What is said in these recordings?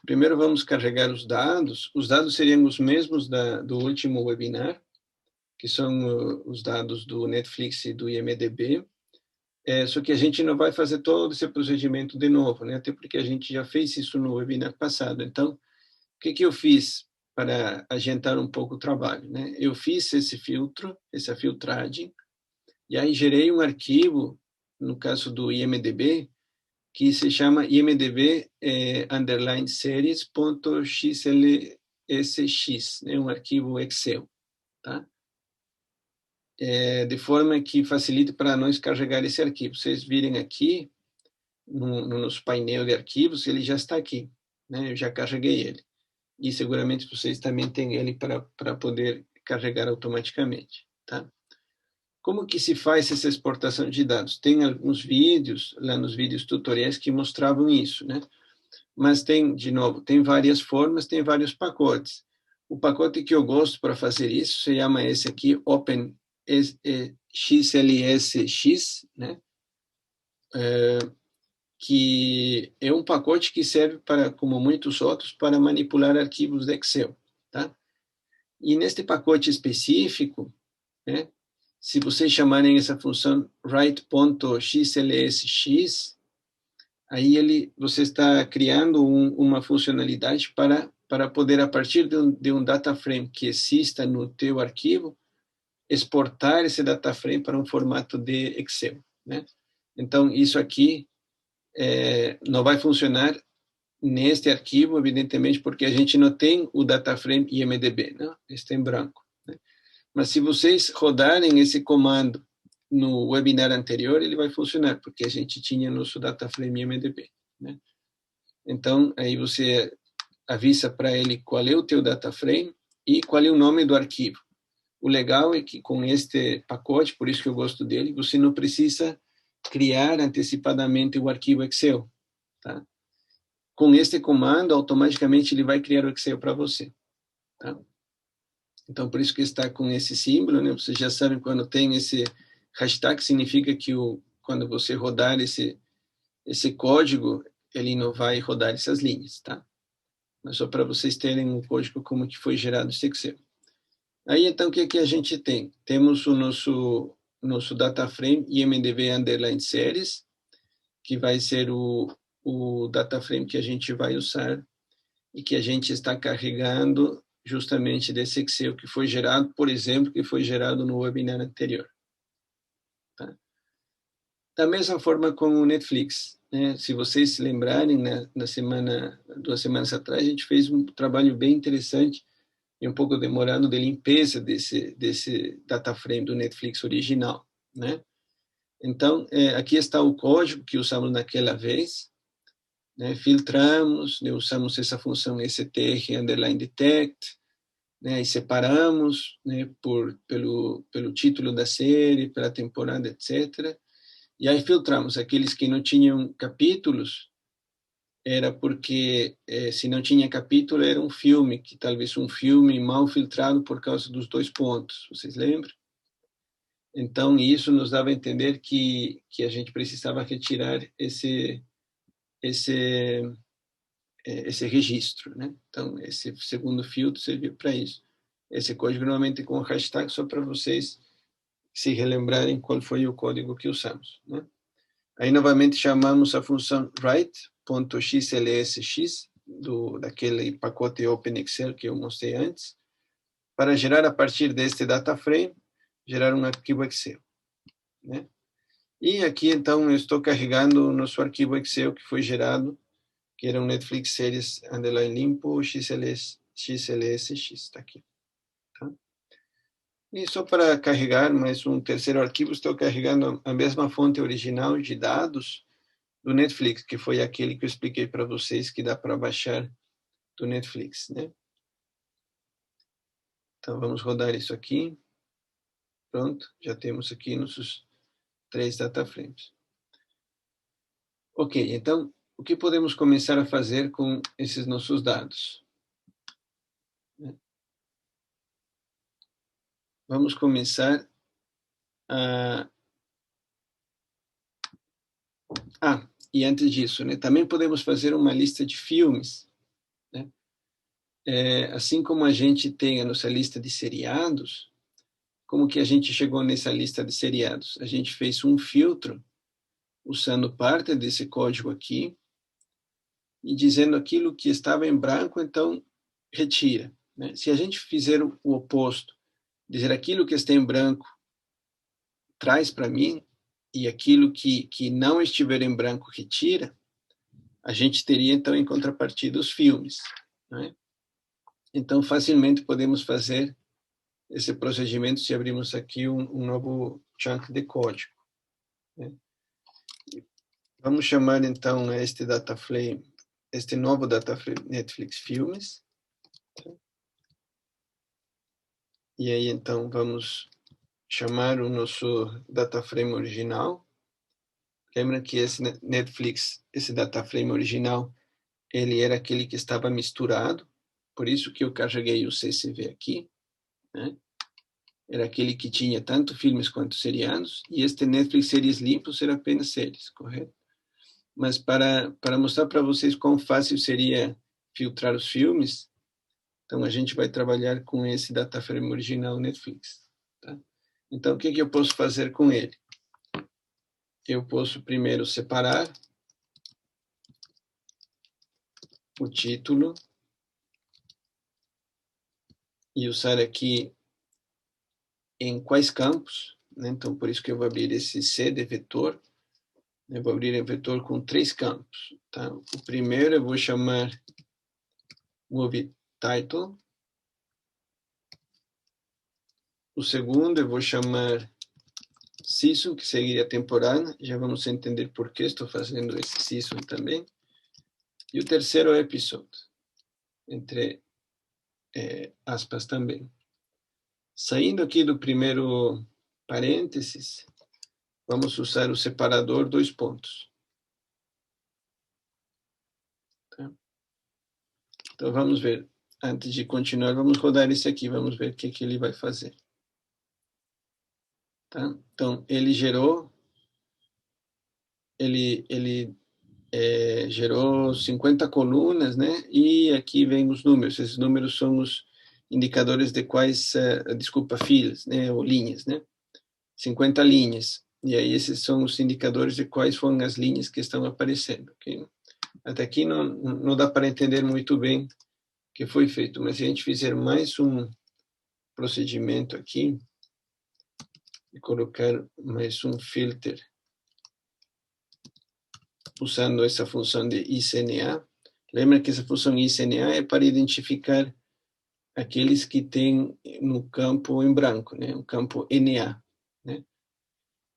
Primeiro vamos carregar os dados. Os dados seriam os mesmos do último webinar, que são os dados do Netflix e do IMDb. Só que a gente não vai fazer todo esse procedimento de novo, né? Até porque a gente já fez isso no webinar passado. Então, o que eu fiz para adiantar um pouco o trabalho, né? Eu fiz esse filtro, essa filtragem, e aí gerei um arquivo, no caso do IMDb, que se chama imdb underline series.xlsx, né? Um arquivo Excel, tá? De forma que facilite para nós carregar esse arquivo. Vocês virem aqui, no nosso painel de arquivos, ele já está aqui, né? Eu já carreguei ele. E seguramente vocês também têm ele para poder carregar automaticamente, tá? Como que se faz essa exportação de dados? Tem alguns vídeos, lá nos vídeos tutoriais, que mostravam isso, né? Mas tem, de novo, tem várias formas, tem vários pacotes. O pacote que eu gosto para fazer isso se chama esse aqui, OpenXLSX, né? Que é um pacote que serve para, como muitos outros, para manipular arquivos de Excel, tá? E neste pacote específico, né, se vocês chamarem essa função write.xlsx, aí você está criando uma funcionalidade para poder, a partir de um data frame que exista no teu arquivo, exportar esse data frame para um formato de Excel, né? Então, isso aqui não vai funcionar neste arquivo, evidentemente, porque a gente não tem o data frame IMDb, né? Está em branco, né? Mas se vocês rodarem esse comando no webinar anterior, ele vai funcionar, porque a gente tinha nosso data frame IMDb, né? Então, aí você avisa para ele qual é o teu data frame e qual é o nome do arquivo. O legal é que com este pacote, por isso que eu gosto dele, você não precisa criar antecipadamente o arquivo Excel, tá? Com este comando, automaticamente ele vai criar o Excel para você, tá? Então, por isso que está com esse símbolo, né? Vocês já sabem, quando tem esse hashtag, significa que quando você rodar esse código, ele não vai rodar essas linhas, tá? Mas só para vocês terem um código como que foi gerado esse Excel. Aí, então, o que a gente tem? Temos o nosso data frame IMDb underline series, que vai ser o data frame que a gente vai usar e que a gente está carregando justamente desse Excel que foi gerado, por exemplo, que foi gerado no webinar anterior, tá? Da mesma forma com o Netflix, né? Se vocês se lembrarem, né, 2 semanas atrás, a gente fez um trabalho bem interessante e um pouco demorado de limpeza desse data frame do Netflix original, né? Então, aqui está o código que usamos naquela vez, né? Filtramos, né? Usamos essa função str underline detect, né? E separamos, né? Pelo título da série, pela temporada, etc. E aí filtramos aqueles que não tinham capítulos, era porque se não tinha capítulo era um filme, que talvez um filme mal filtrado por causa dos 2 pontos, vocês lembram? Então, isso nos dava a entender que a gente precisava retirar esse registro, né? Então, esse segundo filtro serviu para isso. Esse código normalmente com hashtag só para vocês se relembrarem qual foi o código que usamos, né? Aí, novamente, chamamos a função write.xlsx, daquele pacote OpenExcel que eu mostrei antes, para gerar, a partir deste data frame, gerar um arquivo Excel, né? E aqui, então, eu estou carregando o nosso arquivo Excel que foi gerado, que era um Netflix Series underline limpo XLSX, está aqui, tá? E só para carregar mais um terceiro arquivo, estou carregando a mesma fonte original de dados do Netflix, que foi aquele que eu expliquei para vocês que dá para baixar do Netflix, né? Então, vamos rodar isso aqui. Pronto, já temos aqui nossos 3 data frames. Ok, então, o que podemos começar a fazer com esses nossos dados? Vamos começar a... e antes disso, né, também podemos fazer uma lista de filmes assim como a gente tem a nossa lista de seriados, como que a gente chegou nessa lista de seriados? A gente fez um filtro usando parte desse código aqui e dizendo aquilo que estava em branco, então retira, né? Se a gente fizer o oposto, dizer aquilo que está em branco traz para mim e aquilo que não estiver em branco retira, a gente teria então em contrapartida os filmes, né? Então facilmente podemos fazer esse procedimento se abrirmos aqui um novo chunk de código, né? Vamos chamar então este dataframe, este novo dataframe Netflix Filmes. E aí então vamos chamar o nosso dataframe original. Lembra que esse Netflix, esse dataframe original, ele era aquele que estava misturado, por isso que eu carreguei o CSV aqui, né? Era aquele que tinha tanto filmes quanto seriados, e este Netflix Séries Limpos era apenas séries, correto? Mas para mostrar para vocês quão fácil seria filtrar os filmes, então a gente vai trabalhar com esse dataframe original Netflix, tá? Então o que eu posso fazer com ele? Eu posso primeiro separar o título e usar aqui em quais campos, né? Então por isso que eu vou abrir esse C de vetor. Eu vou abrir um vetor com 3 campos, tá? O primeiro eu vou chamar Movie Title. O segundo eu vou chamar Season, que seria a temporada. Já vamos entender por que estou fazendo esse Season também. E o terceiro é Episode, entre aspas também. Saindo aqui do primeiro parênteses, vamos usar o separador 2 pontos. Tá? Então vamos ver. Antes de continuar, vamos rodar esse aqui, vamos ver o que ele vai fazer. Tá? Então, ele gerou, gerou 50 colunas, né? E aqui vem os números. Esses números são os indicadores de quais, desculpa, filas, né? Ou linhas, né? 50 linhas. E aí esses são os indicadores de quais foram as linhas que estão aparecendo. Okay? Até aqui não dá para entender muito bem o que foi feito, mas se a gente fizer mais um procedimento aqui, e colocar mais um filter usando essa função de ICNA. Lembra que essa função ICNA é para identificar aqueles que têm no campo em branco, né? O campo NA, né?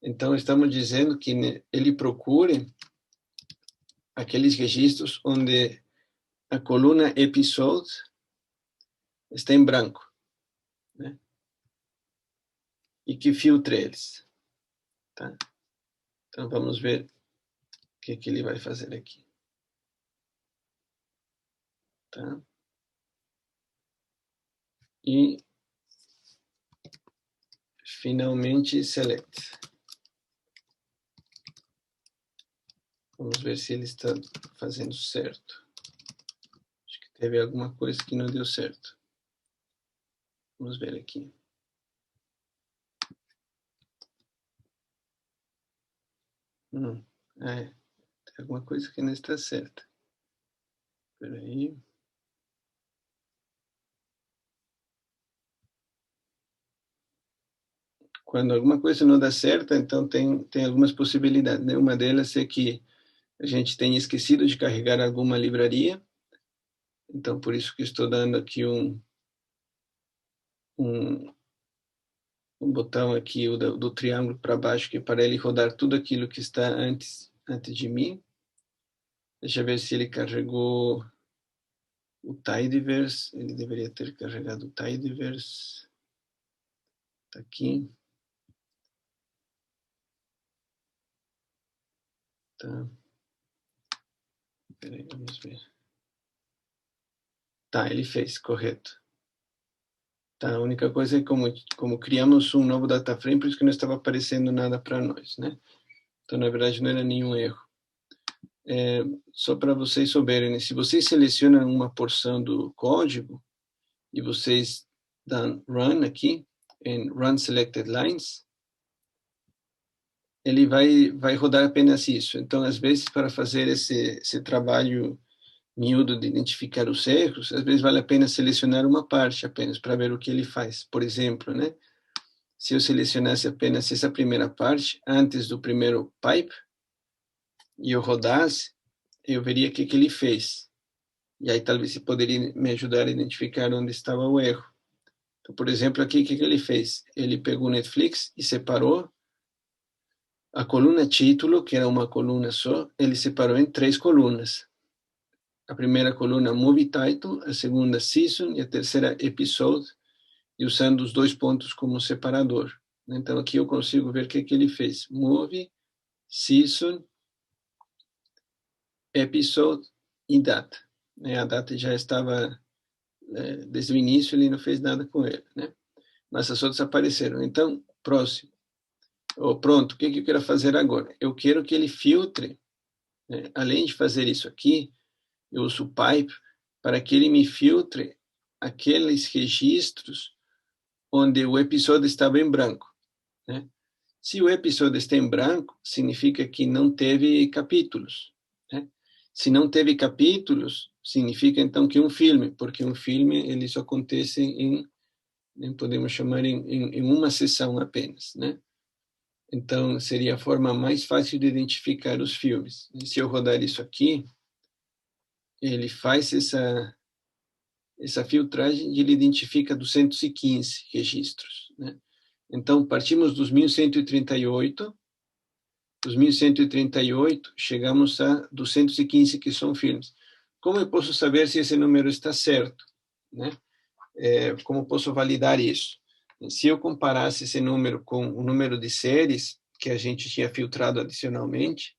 Então, estamos dizendo que ele procure aqueles registros onde a coluna episode está em branco, né? E que filtre eles, tá? Então, vamos ver o que ele vai fazer aqui, tá? E, finalmente, select. Vamos ver se ele está fazendo certo. Acho que teve alguma coisa que não deu certo. Vamos ver aqui. Tem alguma coisa que não está certa. Espera aí. Quando alguma coisa não dá certo, então tem algumas possibilidades, né? Uma delas é que a gente tenha esquecido de carregar alguma livraria. Então, por isso que estou dando aqui um botão aqui do triângulo para baixo, que é para ele rodar tudo aquilo que está antes de mim. Deixa eu ver se ele carregou o Tidyverse. Ele deveria ter carregado o Tidyverse. Está aqui. Tá. Peraí, vamos ver. Tá, ele fez, correto. Tá, a única coisa é como criamos um novo data frame, por isso que não estava aparecendo nada para nós, né? Então, na verdade, não era nenhum erro. Só para vocês souberem, né? Se vocês selecionam uma porção do código e vocês dão run aqui, em run selected lines, ele vai rodar apenas isso. Então, às vezes, para fazer esse trabalho miúdo de identificar os erros, às vezes vale a pena selecionar uma parte apenas para ver o que ele faz. Por exemplo, né? Se eu selecionasse apenas essa primeira parte, antes do primeiro pipe, e eu rodasse, eu veria o que ele fez. E aí talvez você poderia me ajudar a identificar onde estava o erro. Então, por exemplo, aqui o que ele fez? Ele pegou o Netflix e separou a coluna título, que era uma coluna só, ele separou em 3 colunas. A primeira coluna, Movie Title, a segunda, Season, e a terceira, Episode, e usando os 2 pontos como separador. Então, aqui eu consigo ver o que ele fez. Movie, Season, Episode e Data. A data já estava, desde o início, ele não fez nada com ele, né? Mas as outras apareceram. Então, próximo. Pronto, o que eu quero fazer agora? Eu quero que ele filtre, né? Além de fazer isso aqui, eu uso o pipe para que ele me filtre aqueles registros onde o episódio estava em branco, né? Se o episódio está em branco, significa que não teve capítulos, né? Se não teve capítulos, significa então que é um filme, porque um filme ele só acontece podemos chamar em uma sessão apenas, né? Então seria a forma mais fácil de identificar os filmes. E se eu rodar isso aqui, ele faz essa filtragem e ele identifica 215 registros, né? Então, partimos dos 1138, dos 1138, chegamos a 215 que são filmes. Como eu posso saber se esse número está certo, né? Como posso validar isso? Se eu comparasse esse número com o número de séries que a gente tinha filtrado adicionalmente,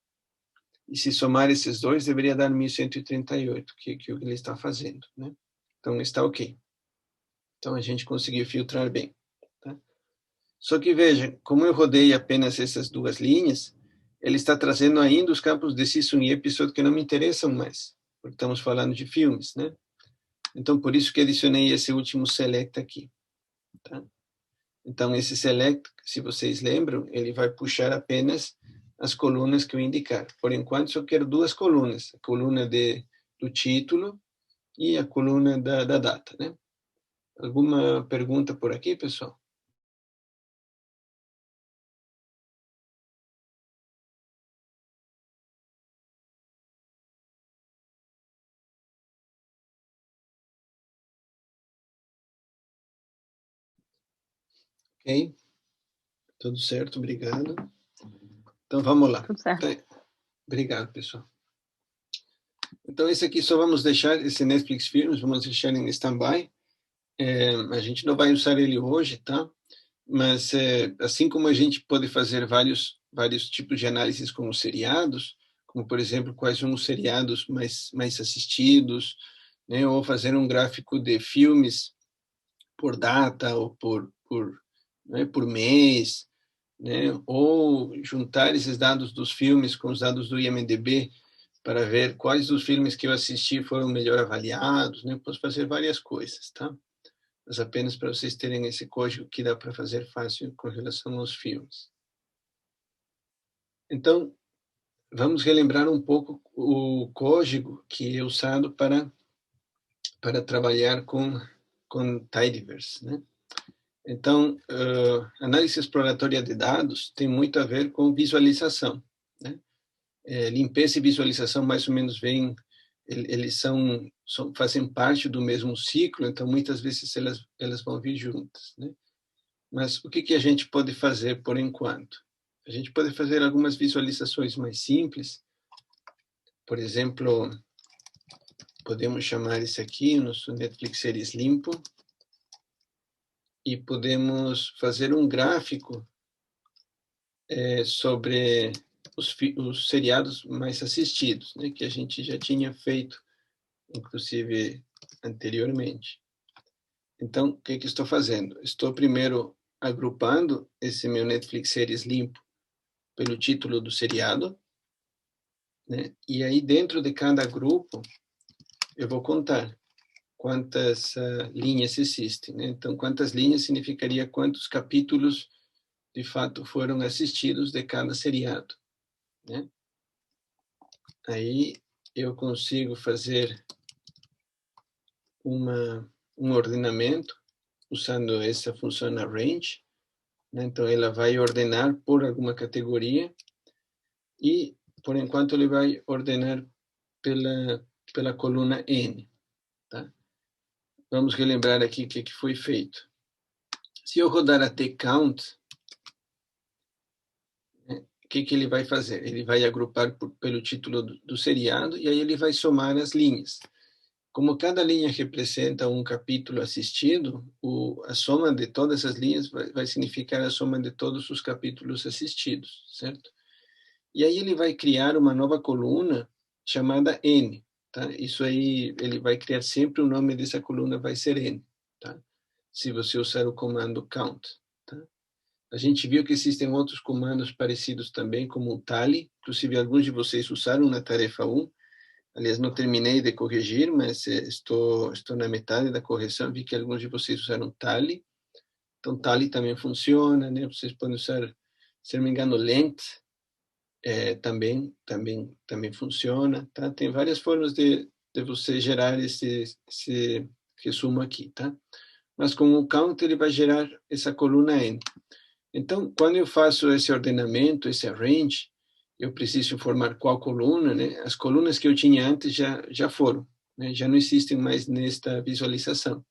e se somar esses dois, deveria dar 1138, que é o que ele está fazendo, né? Então, está ok. Então, a gente conseguiu filtrar bem, tá? Só que veja, como eu rodei apenas essas 2 linhas, ele está trazendo ainda os campos de season e episode que não me interessam mais, porque estamos falando de filmes, né? Então, por isso que adicionei esse último select aqui, tá? Então, esse select, se vocês lembram, ele vai puxar apenas as colunas que eu indicar. Por enquanto, só quero 2 colunas, a coluna do título e a coluna da data, né? Alguma pergunta por aqui, pessoal? Ok? Tudo certo, obrigado. Então, vamos lá. Tudo certo. Obrigado, pessoal. Então, esse aqui só vamos deixar, esse Netflix Filmes, vamos deixar em stand-by. A gente não vai usar ele hoje, tá? Mas, assim como a gente pode fazer vários tipos de análises com os seriados, como, por exemplo, quais são os seriados mais assistidos, né? Ou fazer um gráfico de filmes por data ou né, por mês, né? Ou juntar esses dados dos filmes com os dados do IMDb para ver quais dos filmes que eu assisti foram melhor avaliados, né? Posso fazer várias coisas, tá? Mas apenas para vocês terem esse código que dá para fazer fácil com relação aos filmes. Então, vamos relembrar um pouco o código que é usado para trabalhar com Tidyverse, né? Então, análise exploratória de dados tem muito a ver com visualização, né? Limpeza e visualização mais ou menos eles fazem parte do mesmo ciclo, então muitas vezes elas vão vir juntas, né? Mas o que a gente pode fazer por enquanto? A gente pode fazer algumas visualizações mais simples. Por exemplo, podemos chamar esse aqui, nosso Netflix Series limpo, e podemos fazer um gráfico sobre os seriados mais assistidos, né, que a gente já tinha feito, inclusive anteriormente. Então, o que estou fazendo? Estou primeiro agrupando esse meu Netflix Series limpo pelo título do seriado. né? E aí, dentro de cada grupo, eu vou contar quantas linhas existem, né? Então, quantas linhas significaria quantos capítulos, de fato, foram assistidos de cada seriado, né? Aí, eu consigo fazer um ordenamento usando essa função arrange, né? Então, ela vai ordenar por alguma categoria e, por enquanto, ele vai ordenar pela coluna N, tá? Vamos relembrar aqui o que foi feito. Se eu rodar até count, né, o que ele vai fazer? Ele vai agrupar pelo título do seriado e aí ele vai somar as linhas. Como cada linha representa um capítulo assistido, a soma de todas as linhas vai significar a soma de todos os capítulos assistidos, certo? E aí ele vai criar uma nova coluna chamada N, tá? Isso aí, ele vai criar sempre o nome dessa coluna vai ser N, tá? Se você usar o comando count, tá? A gente viu que existem outros comandos parecidos também, como o tally, inclusive alguns de vocês usaram na tarefa 1. Aliás, não terminei de corrigir, mas estou na metade da correção, vi que alguns de vocês usaram tally. Então, tally também funciona, né? Vocês podem usar, se não me engano, length, também funciona, tá? Tem várias formas de você gerar esse resumo aqui, tá? Mas com o count ele vai gerar essa coluna N. Então, quando eu faço esse ordenamento, esse arrange, eu preciso informar qual coluna, né? As colunas que eu tinha antes já foram, né? Já não existem mais nesta visualização.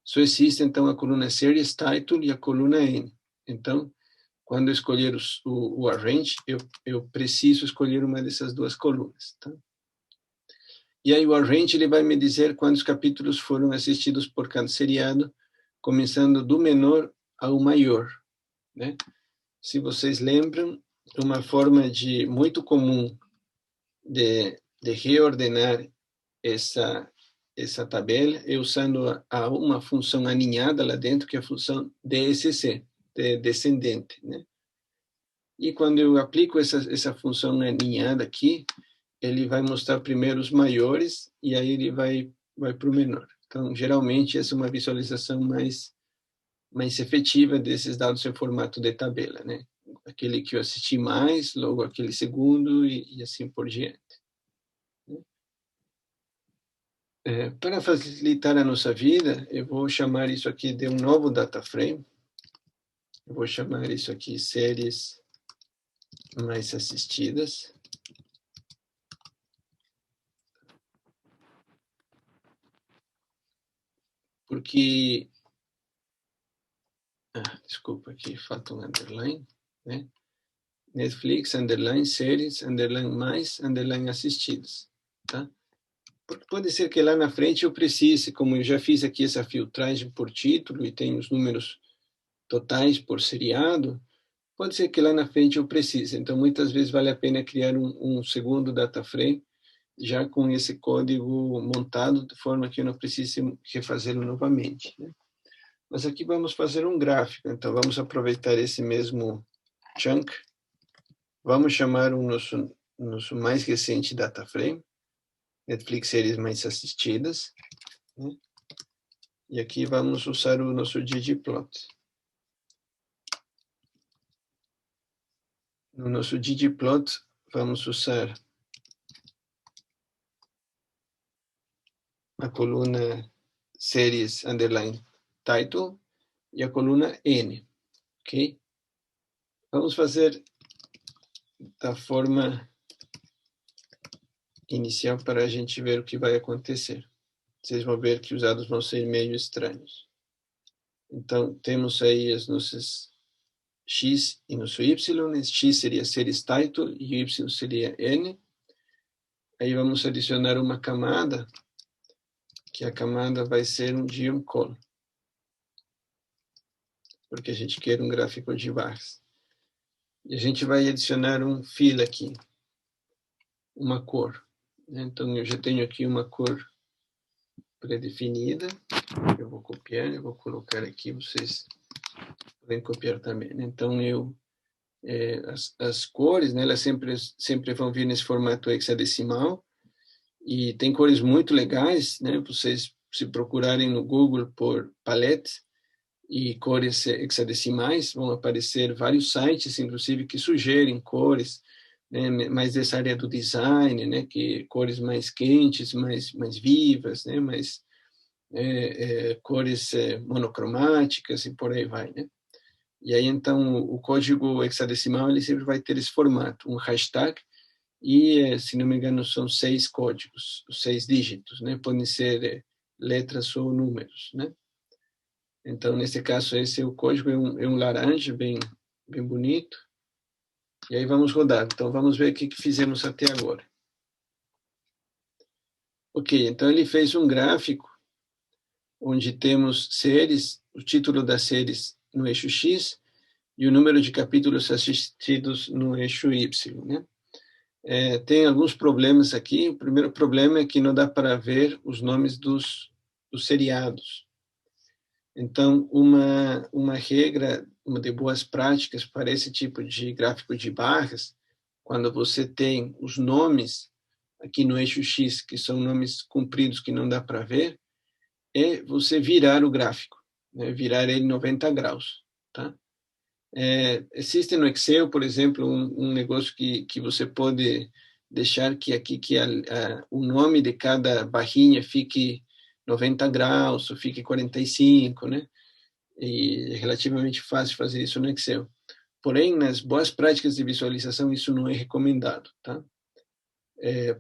Só existe, então, a coluna Series Title e a coluna N. Então, quando eu escolher o arrange, eu preciso escolher uma dessas duas colunas, tá? E aí o arrange ele vai me dizer quantos capítulos foram assistidos por cada seriado, começando do menor ao maior, né? Se vocês lembram, uma forma muito comum de reordenar essa tabela é usando uma função aninhada lá dentro, que é a função DSC, de descendente, né? E quando eu aplico essa função aninhada aqui, ele vai mostrar primeiro os maiores e aí ele vai para o menor. Então, geralmente, essa é uma visualização mais efetiva desses dados em formato de tabela, né? Aquele que eu assisti mais, logo aquele segundo e assim por diante. Para facilitar a nossa vida, eu vou chamar isso aqui de um novo data frame. Eu vou chamar isso aqui séries mais assistidas. Porque, desculpa aqui, falta um underline, né? Netflix, underline, séries, underline mais, underline assistidas, tá? Porque pode ser que lá na frente eu precise, como eu já fiz aqui essa filtragem por título e tem os números totais por seriado, pode ser que lá na frente eu precise. Então, muitas vezes vale a pena criar um segundo data frame já com esse código montado, de forma que eu não precise refazê-lo novamente, né? Mas aqui vamos fazer um gráfico, então vamos aproveitar esse mesmo chunk, vamos chamar o nosso mais recente data frame, Netflix séries mais assistidas, né? E aqui vamos usar o nosso ggplot. No nosso ggplot vamos usar a coluna series underline title e a coluna N, ok? Vamos fazer da forma inicial para a gente ver o que vai acontecer. Vocês vão ver que os dados vão ser meio estranhos. Então, temos aí as nossas X e nosso Y. X seria series title e Y seria N. Aí vamos adicionar uma camada, que a camada vai ser um div column, porque a gente quer um gráfico de barras. E a gente vai adicionar um fill aqui, uma cor. Então, eu já tenho aqui uma cor pré-definida. Eu vou copiar, eu vou colocar aqui, vocês podem copiar também. Então, eu as cores, né, elas sempre vão vir nesse formato hexadecimal, e tem cores muito legais, né? Vocês, se procurarem no Google por palette e cores hexadecimais, vão aparecer vários sites, inclusive, que sugerem cores, né, mais dessa área do design, né, que cores mais quentes, mais vivas, né, mais cores monocromáticas e por aí vai, né? E aí, então, o código hexadecimal, ele sempre vai ter esse formato, um hashtag, e, se não me engano, são 6 códigos, 6 dígitos, né? Podem ser letras ou números, né? Então, nesse caso, esse é o código, é um laranja bem bonito. E aí vamos rodar. Então, vamos ver o que fizemos até agora. Ok, então ele fez um gráfico onde temos séries, o título das séries no eixo X e o número de capítulos assistidos no eixo Y, né? Tem alguns problemas aqui. O primeiro problema é que não dá para ver os nomes dos seriados. Então, uma regra, uma de boas práticas para esse tipo de gráfico de barras, quando você tem os nomes aqui no eixo X, que são nomes compridos que não dá para ver, é você virar o gráfico, né? Virar ele 90 graus, tá? Existe no Excel, por exemplo, um negócio que você pode deixar que aqui o nome de cada barrinha fique 90 graus, ou fique 45, né? E é relativamente fácil fazer isso no Excel. Porém, nas boas práticas de visualização, isso não é recomendado, tá?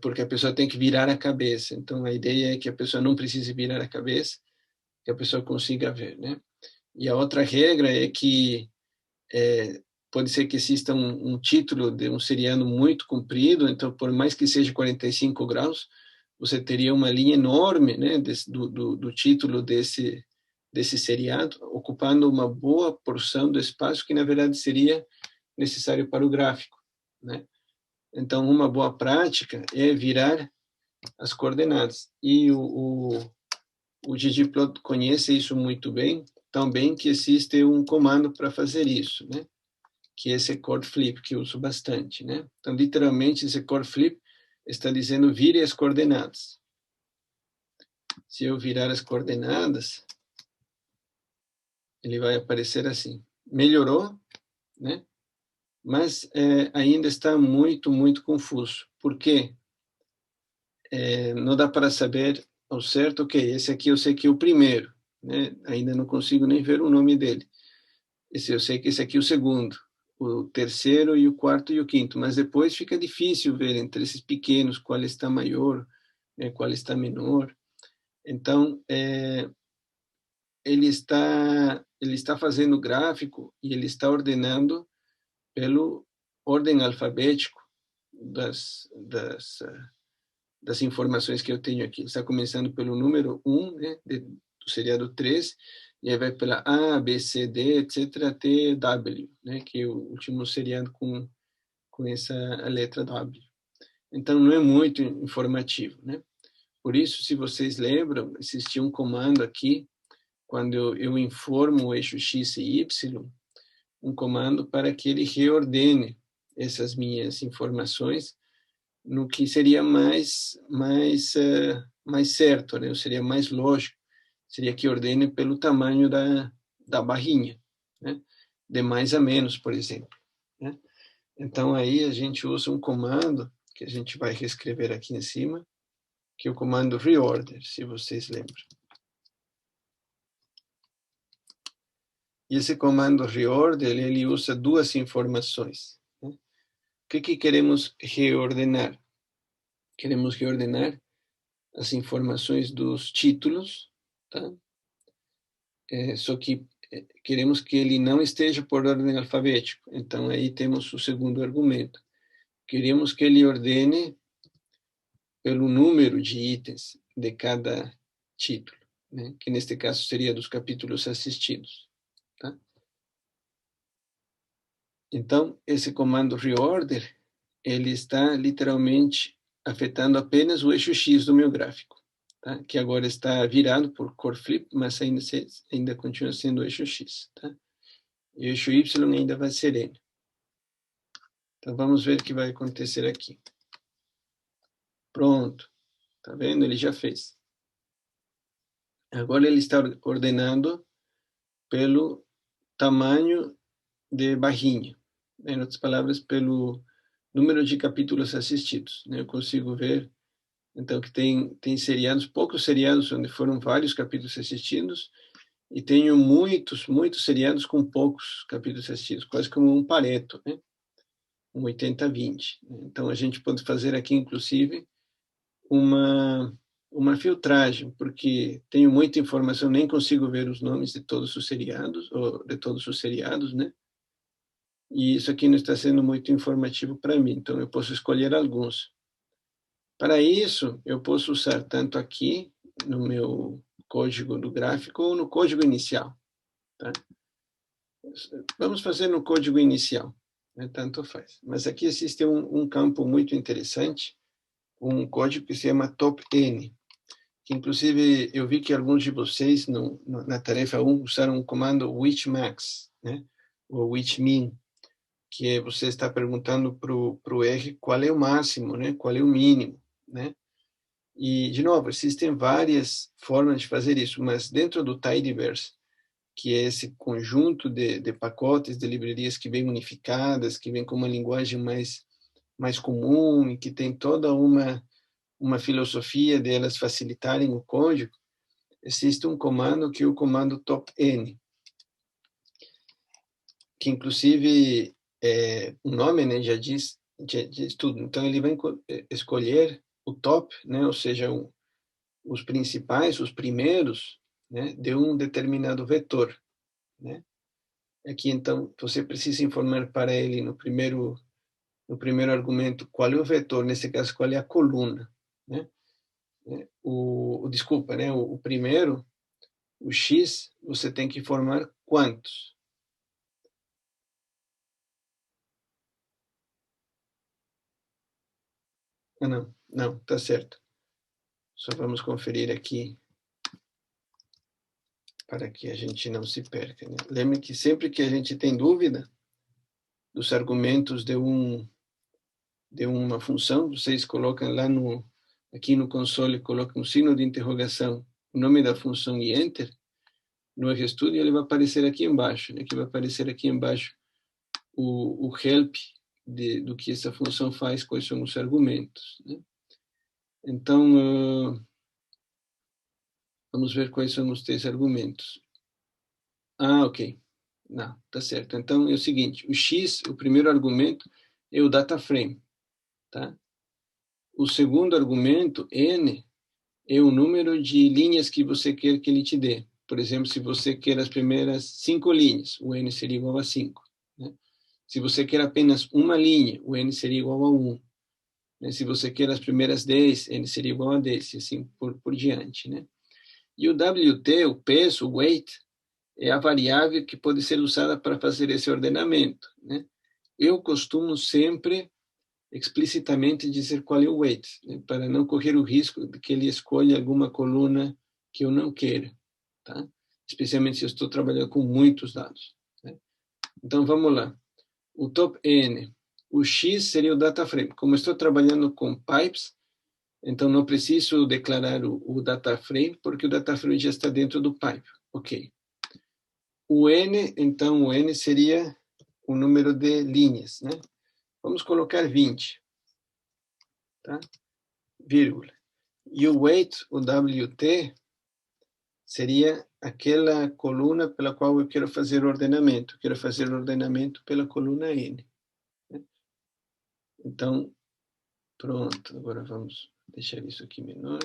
Porque a pessoa tem que virar a cabeça. Então, a ideia é que a pessoa não precise virar a cabeça, que a pessoa consiga ver, né? E a outra regra é que pode ser que exista um título de um seriado muito comprido, então, por mais que seja 45 graus, você teria uma linha enorme, né, do título desse seriado, ocupando uma boa porção do espaço que, na verdade, seria necessário para o gráfico, né? Então, uma boa prática é virar as coordenadas. E o ggplot conhece isso muito bem, tão bem que existe um comando para fazer isso, né? Que é esse chord flip, que eu uso bastante, né? Então, literalmente, esse chord flip está dizendo vire as coordenadas. Se eu virar as coordenadas, ele vai aparecer assim. Melhorou, né? Mas ainda está muito confuso. Por quê? Não dá para saber ao certo, ok, esse aqui eu sei que é o primeiro, né? Ainda não consigo nem ver o nome dele. Eu sei que esse aqui é o segundo, o terceiro e o quarto e o quinto, mas depois fica difícil ver entre esses pequenos qual está maior, qual está menor. Então, ele está fazendo o gráfico e ele está ordenando pelo ordem alfabético das informações que eu tenho aqui. Ele está começando pelo número 1, né, do seriado 3, e aí vai pela A, B, C, D, etc., até W, né, que é o último seriado com essa letra W. Então, não é muito informativo, né? Por isso, se vocês lembram, existia um comando aqui, quando eu informo o eixo X e Y, um comando para que ele reordene essas minhas informações no que seria mais certo, né? Seria mais lógico. Seria que ordene pelo tamanho da barrinha, né? De mais a menos, por exemplo, né? Então, aí a gente usa um comando que a gente vai reescrever aqui em cima, que é o comando reorder, se vocês lembram. E esse comando reorder, ele usa duas informações, né? O que queremos reordenar? Queremos reordenar as informações dos títulos, tá? Só que queremos que ele não esteja por ordem alfabética. Então, aí temos o segundo argumento. Queremos que ele ordene pelo número de itens de cada título, né? Que neste caso seria dos capítulos assistidos, tá? Então, esse comando reorder, ele está literalmente afetando apenas o eixo X do meu gráfico, tá? Que agora está virado por chord flip, mas ainda continua sendo o eixo X, tá? E o eixo Y ainda vai ser N. Então, vamos ver o que vai acontecer aqui. Pronto. Tá vendo? Ele já fez. Agora ele está ordenando pelo tamanho de barrinha. Em outras palavras, pelo número de capítulos assistidos. Eu consigo ver, então, que tem seriados, poucos seriados onde foram vários capítulos assistidos, e tenho muitos seriados com poucos capítulos assistidos, quase como um Pareto, né? Um 80-20. Então, a gente pode fazer aqui, inclusive, uma filtragem, porque tenho muita informação, nem consigo ver os nomes de todos os seriados, ou de todos os seriados, né? E isso aqui não está sendo muito informativo para mim, então eu posso escolher alguns. Para isso, eu posso usar tanto aqui, no meu código do gráfico, ou no código inicial. Tá? Vamos fazer no código inicial, né? Tanto faz. Mas aqui existe um campo muito interessante, um código que se chama top-n, que inclusive eu vi que alguns de vocês na tarefa 1 usaram o comando whichmax, né? Ou whichmin, que você está perguntando para o R qual é o máximo, né? Qual é o mínimo, né? E, de novo, existem várias formas de fazer isso, mas dentro do Tidyverse, que é esse conjunto de pacotes, de livrarias que vêm unificadas, que vêm com uma linguagem mais comum e que tem toda uma filosofia de elas facilitarem o código, existe um comando que é o comando top-n, que inclusive o nome, né, já diz tudo. Então ele vai escolher o top, né, ou seja, os principais, os primeiros, né, de um determinado vetor, né? Aqui então você precisa informar para ele no primeiro argumento qual é o vetor, nesse caso qual é a coluna, né? Desculpa, né, o primeiro, o x, você tem que informar quantos. Ah, não, tá certo. Só vamos conferir aqui para que a gente não se perca, né? Lembre que sempre que a gente tem dúvida dos argumentos de uma função, vocês colocam lá aqui no console, colocam um signo de interrogação, o nome da função e enter. No RStudio ele vai aparecer aqui embaixo, né? Que vai aparecer aqui embaixo o help do que essa função faz, quais são os argumentos, né? Então, vamos ver quais são os três argumentos. Ah, ok. Não, tá certo. Então é o seguinte, o X, o primeiro argumento, é o data frame, tá? O segundo argumento, N, é o número de linhas que você quer que ele te dê. Por exemplo, se você quer as primeiras 5 linhas, o N seria igual a 5. Né? Se você quer apenas uma linha, o N seria igual a 1. Né? Se você quer as primeiras 10, N seria igual a 10, e assim por diante. Né? E o WT, o peso, o weight, é a variável que pode ser usada para fazer esse ordenamento, né? Eu costumo sempre explicitamente dizer qual é o weight, né? Para não correr o risco de que ele escolha alguma coluna que eu não queira, tá? Especialmente se eu estou trabalhando com muitos dados, né? Então, vamos lá. O top N, o X seria o data frame. Como estou trabalhando com pipes, então não preciso declarar o data frame, porque o data frame já está dentro do pipe. Ok. O N, então, o N seria o número de linhas, né? Vamos colocar 20, tá? Vírgula. E o weight, o WT, seria aquela coluna pela qual eu quero fazer o ordenamento. Quero fazer o ordenamento pela coluna N, né? Então, pronto. Agora vamos deixar isso aqui menor.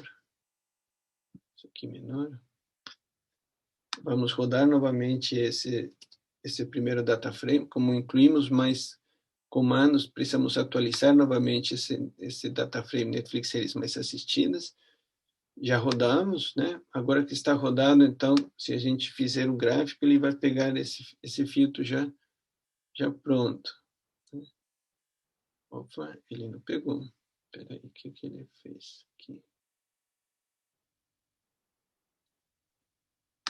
Isso aqui menor. Vamos rodar novamente esse primeiro data frame. Como incluímos mais comandos, precisamos atualizar novamente esse data frame Netflix séries mais assistidas. Já rodamos, né? Agora que está rodado, então, se a gente fizer o gráfico, ele vai pegar esse filtro já pronto. Opa, ele não pegou. Espera aí, o que ele fez aqui?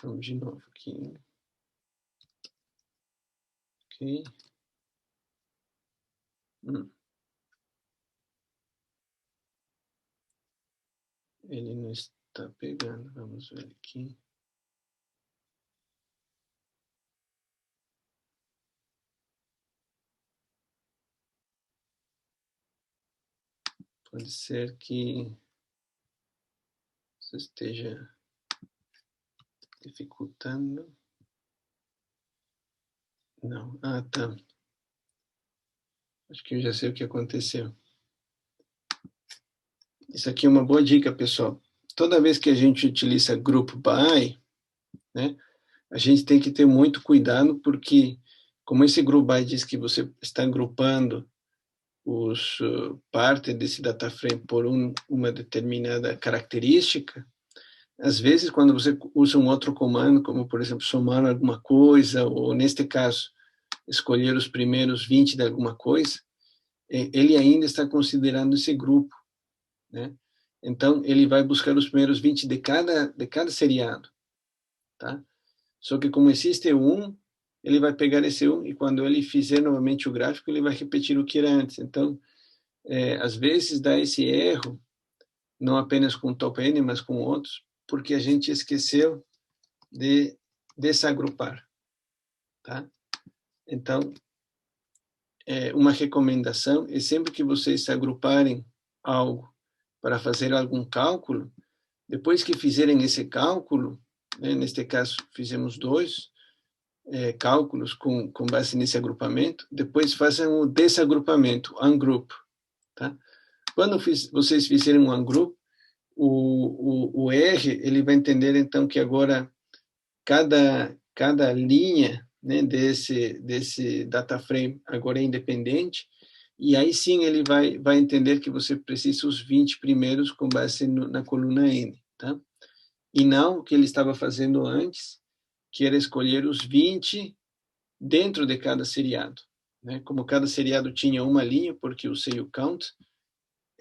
Vamos de novo aqui. Ok. Hum. Ele não está pegando. Vamos ver aqui. Pode ser que isso esteja dificultando. Não. Ah, tá. Acho que eu já sei o que aconteceu. Isso aqui é uma boa dica, pessoal. Toda vez que a gente utiliza Group By, né, a gente tem que ter muito cuidado, porque como esse Group By diz que você está agrupando os parte desse data frame por uma determinada característica, às vezes quando você usa um outro comando, como por exemplo somar alguma coisa, ou neste caso escolher os primeiros 20 de alguma coisa, ele ainda está considerando esse grupo, né? Então ele vai buscar os primeiros 20 de cada seriado, tá? Só que como existe um, ele vai pegar esse um e quando ele fizer novamente o gráfico, ele vai repetir o que era antes. Então, às vezes dá esse erro, não apenas com o top N, mas com outros, porque a gente esqueceu de desagrupar, tá? Então, uma recomendação é sempre que vocês agruparem algo para fazer algum cálculo, depois que fizerem esse cálculo, né, neste caso fizemos dois cálculos com base nesse agrupamento, depois façam o desagrupamento, ungroup, tá? Quando vocês fizerem um ungroup, o R ele vai entender então que agora cada linha, né, desse data frame agora é independente, e aí sim ele vai entender que você precisa os 20 primeiros com base na coluna N, tá? E não o que ele estava fazendo antes, que era escolher os 20 dentro de cada seriado, né? Como cada seriado tinha uma linha, porque o sei count,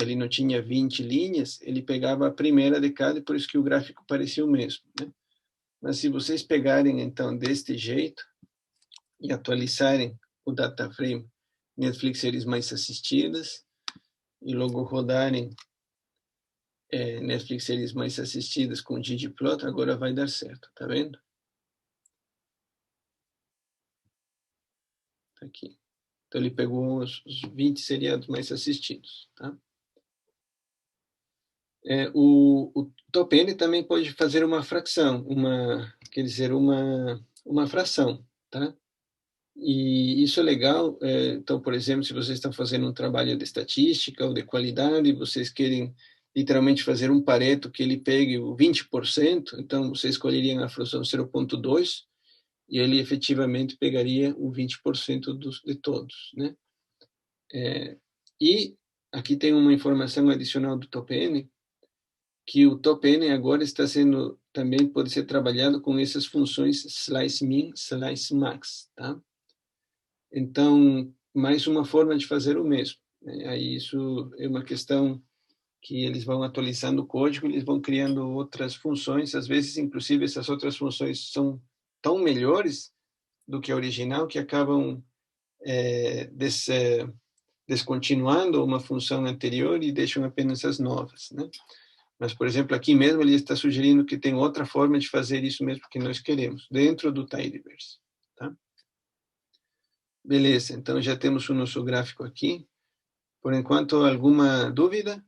ele não tinha 20 linhas, ele pegava a primeira de cada, e por isso que o gráfico parecia o mesmo, né? Mas se vocês pegarem, então, deste jeito e atualizarem o data frame Netflix séries mais assistidas e logo rodarem Netflix séries mais assistidas com ggplot, agora vai dar certo, tá vendo? Tá aqui. Então ele pegou os 20 seriados mais assistidos, tá? O top N também pode fazer uma fração, quer dizer, uma fração, tá? E isso é legal. Então, por exemplo, se vocês estão fazendo um trabalho de estatística ou de qualidade, vocês querem literalmente fazer um Pareto que ele pegue o 20%, então vocês escolheriam a fração 0,2 e ele efetivamente pegaria o 20% de todos, né? E aqui tem uma informação adicional do top N, que o top N agora está sendo, também pode ser trabalhado com essas funções slice min, slice max, tá? Então, mais uma forma de fazer o mesmo, né? Aí isso é uma questão que eles vão atualizando o código, eles vão criando outras funções, às vezes, inclusive, essas outras funções são tão melhores do que a original que acabam descontinuando uma função anterior e deixam apenas as novas, né? Mas, por exemplo, aqui mesmo ele está sugerindo que tem outra forma de fazer isso mesmo que nós queremos, dentro do Tidyverse, tá? Beleza, então já temos o nosso gráfico aqui. Por enquanto, alguma dúvida?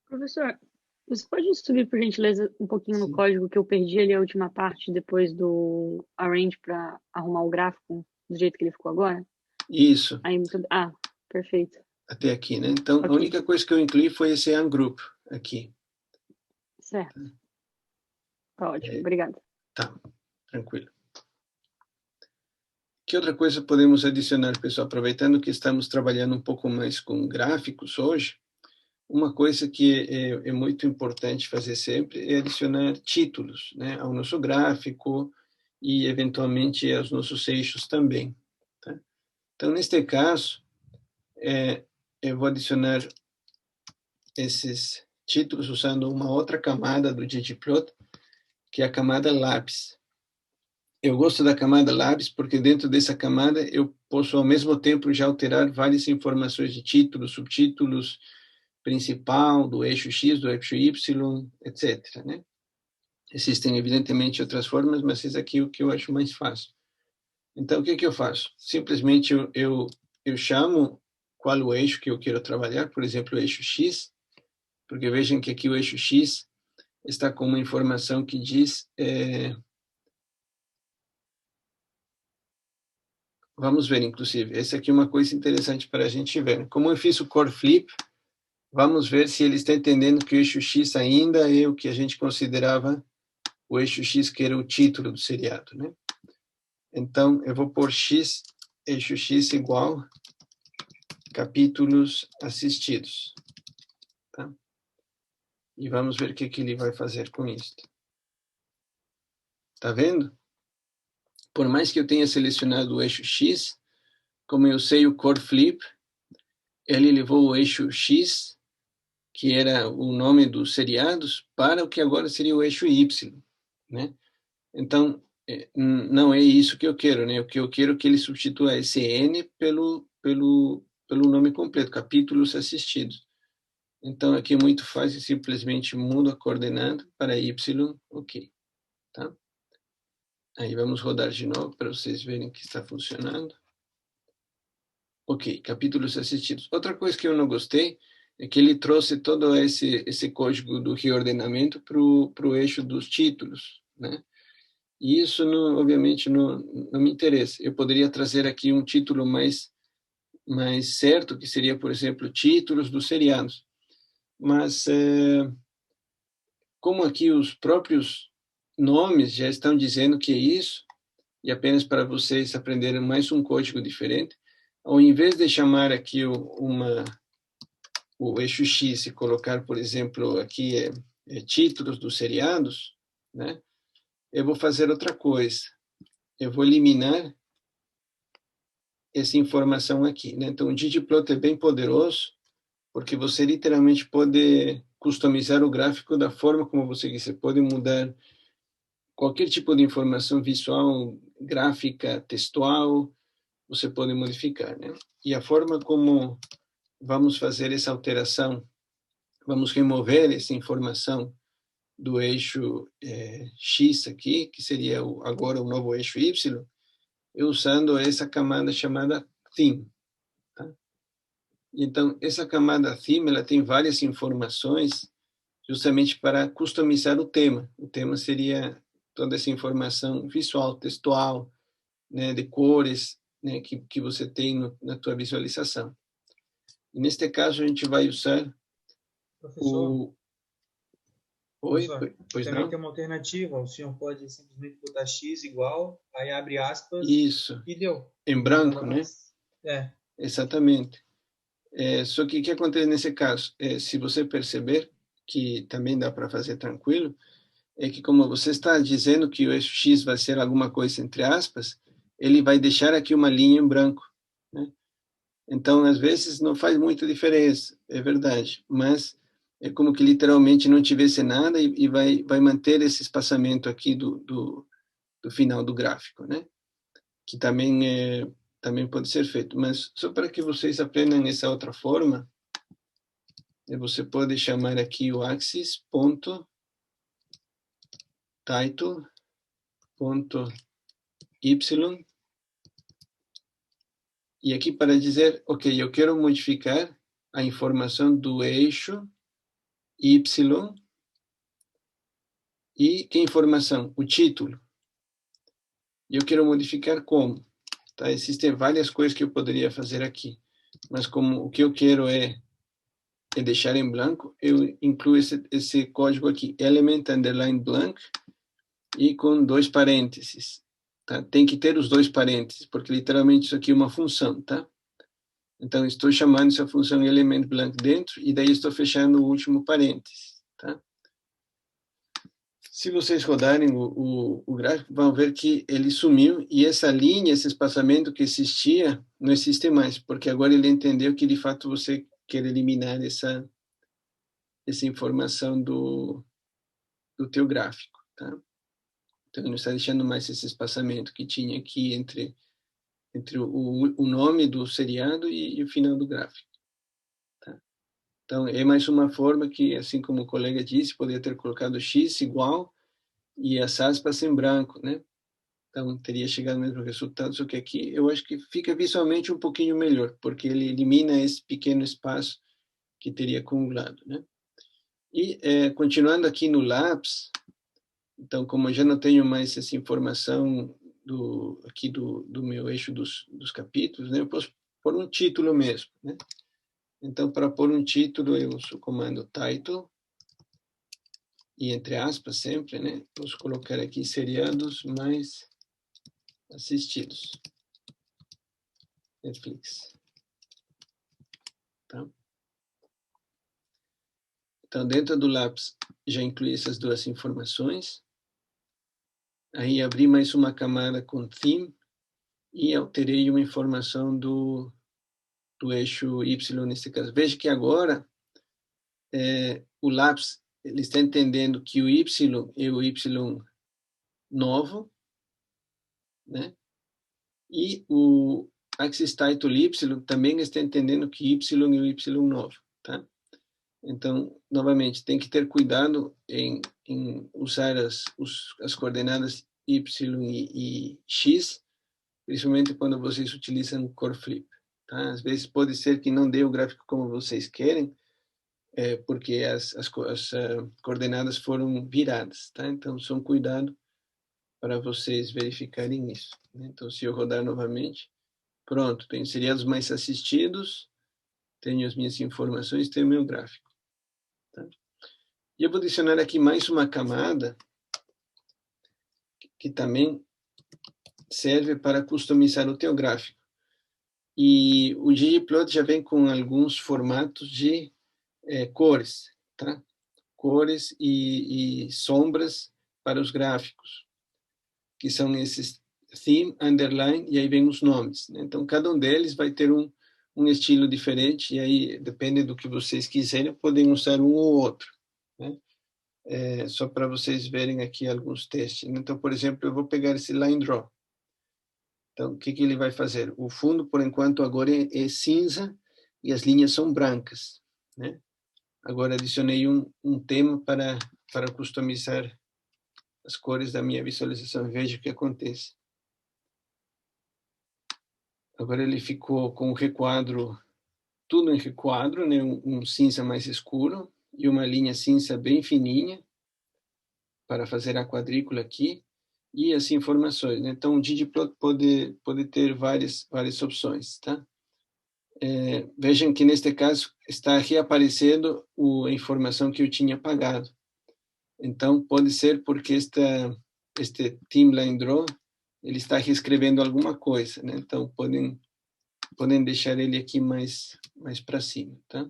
Professor, você pode subir, por gentileza, um pouquinho no Sim. código que eu perdi ali a última parte depois do arrange para arrumar o gráfico do jeito que ele ficou agora? Isso, Aí, perfeito. até aqui, né? Então, a Ok, única coisa que eu incluí foi esse ungroup aqui. certo. Tá ótimo, É, obrigada. tá, tranquilo. Que outra coisa podemos adicionar, pessoal? Aproveitando que estamos trabalhando um pouco mais com gráficos hoje, uma coisa que é muito importante fazer sempre é adicionar títulos, né, ao nosso gráfico e, eventualmente, aos nossos eixos também, tá? Então, neste caso, eu vou adicionar esses títulos usando uma outra camada do ggplot, que é a camada lápis. eu gosto da camada Labs porque dentro dessa camada eu posso ao mesmo tempo já alterar várias informações de títulos, subtítulos, principal, do eixo X, do eixo Y, etc. Né? Existem evidentemente outras formas, mas esse aqui é o que eu acho mais fácil. Então, o que eu faço? Simplesmente eu chamo qual o eixo que eu quero trabalhar, por exemplo, o eixo X, porque vejam que aqui o eixo X está com uma informação que diz... vamos ver, inclusive, essa aqui é uma coisa interessante para a gente ver. Como eu fiz o core flip, vamos ver se ele está entendendo que o eixo X ainda é o que a gente considerava o eixo X, que era o título do seriado, né? Então, eu vou pôr X, eixo X igual capítulos assistidos. Tá? E vamos ver o que ele vai fazer com isso. Tá vendo? Por mais que eu tenha selecionado o eixo X, como eu sei o core flip, ele levou o eixo X, que era o nome dos seriados, para o que agora seria o eixo Y, né? Então, não é isso que eu quero, né? O que eu quero é que ele substitua esse N pelo nome completo, capítulos assistidos. Então, aqui é muito fácil, simplesmente mudo a coordenada para Y, ok. Tá? Aí vamos rodar de novo para vocês verem que está funcionando. Ok, capítulos assistidos. Outra coisa que eu não gostei é que ele trouxe todo esse código do reordenamento para o eixo dos títulos, né? E isso, não, obviamente, não me interessa. Eu poderia trazer aqui um título mais certo, que seria, por exemplo, títulos dos seriados. Mas, como aqui os próprios nomes já estão dizendo que é isso, e apenas para vocês aprenderem mais um código diferente, ao invés de chamar aqui o eixo X e colocar, por exemplo, aqui títulos dos seriados, né? Eu vou fazer outra coisa. Eu vou eliminar essa informação aqui, né? Então, o ggplot é bem poderoso, porque você literalmente pode customizar o gráfico da forma como você quiser. Pode mudar qualquer tipo de informação visual, gráfica, textual, você pode modificar, né? E a forma como vamos fazer essa alteração, vamos remover essa informação do eixo X aqui, que seria agora o novo eixo Y, é usando essa camada chamada theme. Tá? Então, essa camada theme, ela tem várias informações justamente para customizar o tema. O tema seria toda essa informação visual, textual, né, de cores, né, que você tem na tua visualização. E neste caso, a gente vai usar Professor, Oi, professor, pois também não? tem uma alternativa. O senhor pode simplesmente botar x igual, aí abre aspas Isso, e deu. em Não precisa branco, nada né? mais. É. Exatamente. Só que o que acontece nesse caso? Se você perceber, que também dá para fazer tranquilo, é que como você está dizendo que o eixo X vai ser alguma coisa entre aspas, ele vai deixar aqui uma linha em branco, né? Então, às vezes, não faz muita diferença, é verdade, mas é como que literalmente não tivesse nada e vai manter esse espaçamento aqui do final do gráfico, né? Que também pode ser feito. Mas só para que vocês aprendam essa outra forma, você pode chamar aqui o axis.title.y. E aqui para dizer, ok, eu quero modificar a informação do eixo Y. E que informação? O título. E eu quero modificar como? Tá? Existem várias coisas que eu poderia fazer aqui. Mas como o que eu quero é deixar em branco, eu incluo esse código aqui, element underline blank, e com 2 parênteses. Tá? Tem que ter os 2 parênteses, porque literalmente isso aqui é uma função, tá? Então, estou chamando essa função element blank dentro, e daí estou fechando o último parêntese, tá? Se vocês rodarem o gráfico, vão ver que ele sumiu, e essa linha, esse espaçamento que existia, não existe mais, porque agora ele entendeu que, de fato, você quer eliminar essa informação do teu gráfico, tá? Então, ele não está deixando mais esse espaçamento que tinha aqui entre o nome do seriado e o final do gráfico. Tá? Então, é mais uma forma que, assim como o colega disse, poderia ter colocado X igual e as aspas em branco, né? Então, teria chegado ao mesmo resultado, só que aqui eu acho que fica visualmente um pouquinho melhor, porque ele elimina esse pequeno espaço que teria acumulado, né? E, continuando aqui no Labs, então, como eu já não tenho mais essa informação aqui do meu eixo dos capítulos, né, eu posso pôr um título mesmo, né? Então, para pôr um título, eu uso o comando title, e entre aspas sempre, né, posso colocar aqui seriados mais assistidos. Netflix. Tá? Então, dentro do Labs, já incluí essas duas informações. Aí, abri mais uma camada com theme e alterei uma informação do eixo Y nesse caso. Veja que agora o Labs ele está entendendo que o Y é o Y novo, né? E o Axis Title Y também está entendendo que Y é o Y novo, tá? Então, novamente, tem que ter cuidado em usar as coordenadas Y e X, principalmente quando vocês utilizam o core flip. Tá? Às vezes pode ser que não dê o gráfico como vocês querem, porque as coordenadas foram viradas. Tá? Então, só um cuidado para vocês verificarem isso. Né? Então, se eu rodar novamente, pronto, tenho seriados mais assistidos, tenho as minhas informações, tenho o meu gráfico. Tá? E eu vou adicionar aqui mais uma camada que também serve para customizar o teu gráfico. E o ggplot já vem com alguns formatos de cores, tá? Cores e sombras para os gráficos, que são esses theme, underline, e aí vem os nomes. Né? Então, cada um deles vai ter um estilo diferente, e aí, depende do que vocês quiserem, podem usar um ou outro. Né? Só para vocês verem aqui alguns testes. Então, por exemplo, eu vou pegar esse line draw. Então, o que ele vai fazer? O fundo, por enquanto, agora é cinza e as linhas são brancas. Né? Agora, adicionei um tema para customizar as cores da minha visualização. Veja o que acontece. Agora ele ficou com o requadro, tudo em requadro, né? Um cinza mais escuro e uma linha cinza bem fininha para fazer a quadrícula aqui e as informações. Né? Então, o ggplot pode ter várias opções. Tá? Vejam que, neste caso, está reaparecendo a informação que eu tinha apagado. Então, pode ser porque este Theme Line Draw ele está reescrevendo alguma coisa, né? Então, podem deixar ele aqui mais para cima, tá?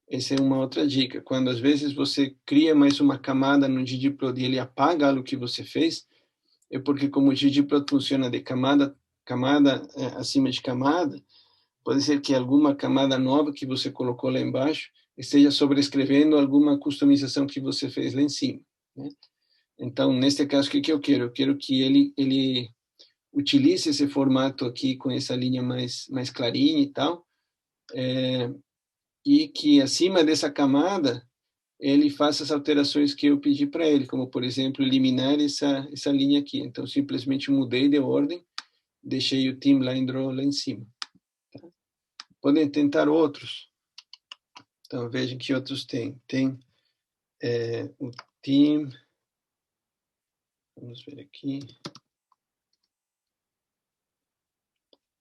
Essa é uma outra dica. Quando, às vezes, você cria mais uma camada no ggplot e ele apaga algo que você fez, é porque, como o ggplot funciona de camada acima de camada, pode ser que alguma camada nova que você colocou lá embaixo esteja sobrescrevendo alguma customização que você fez lá em cima. Né? Então, neste caso, o que eu quero? Eu quero que ele utilize esse formato aqui com essa linha mais clarinha e tal, e que acima dessa camada ele faça as alterações que eu pedi para ele, como, por exemplo, eliminar essa linha aqui. Então, simplesmente mudei de ordem, deixei o Theme Line Draw lá em cima. Tá? Podem tentar outros. Então, vejam que outros tem. Tem o Theme. Vamos ver aqui.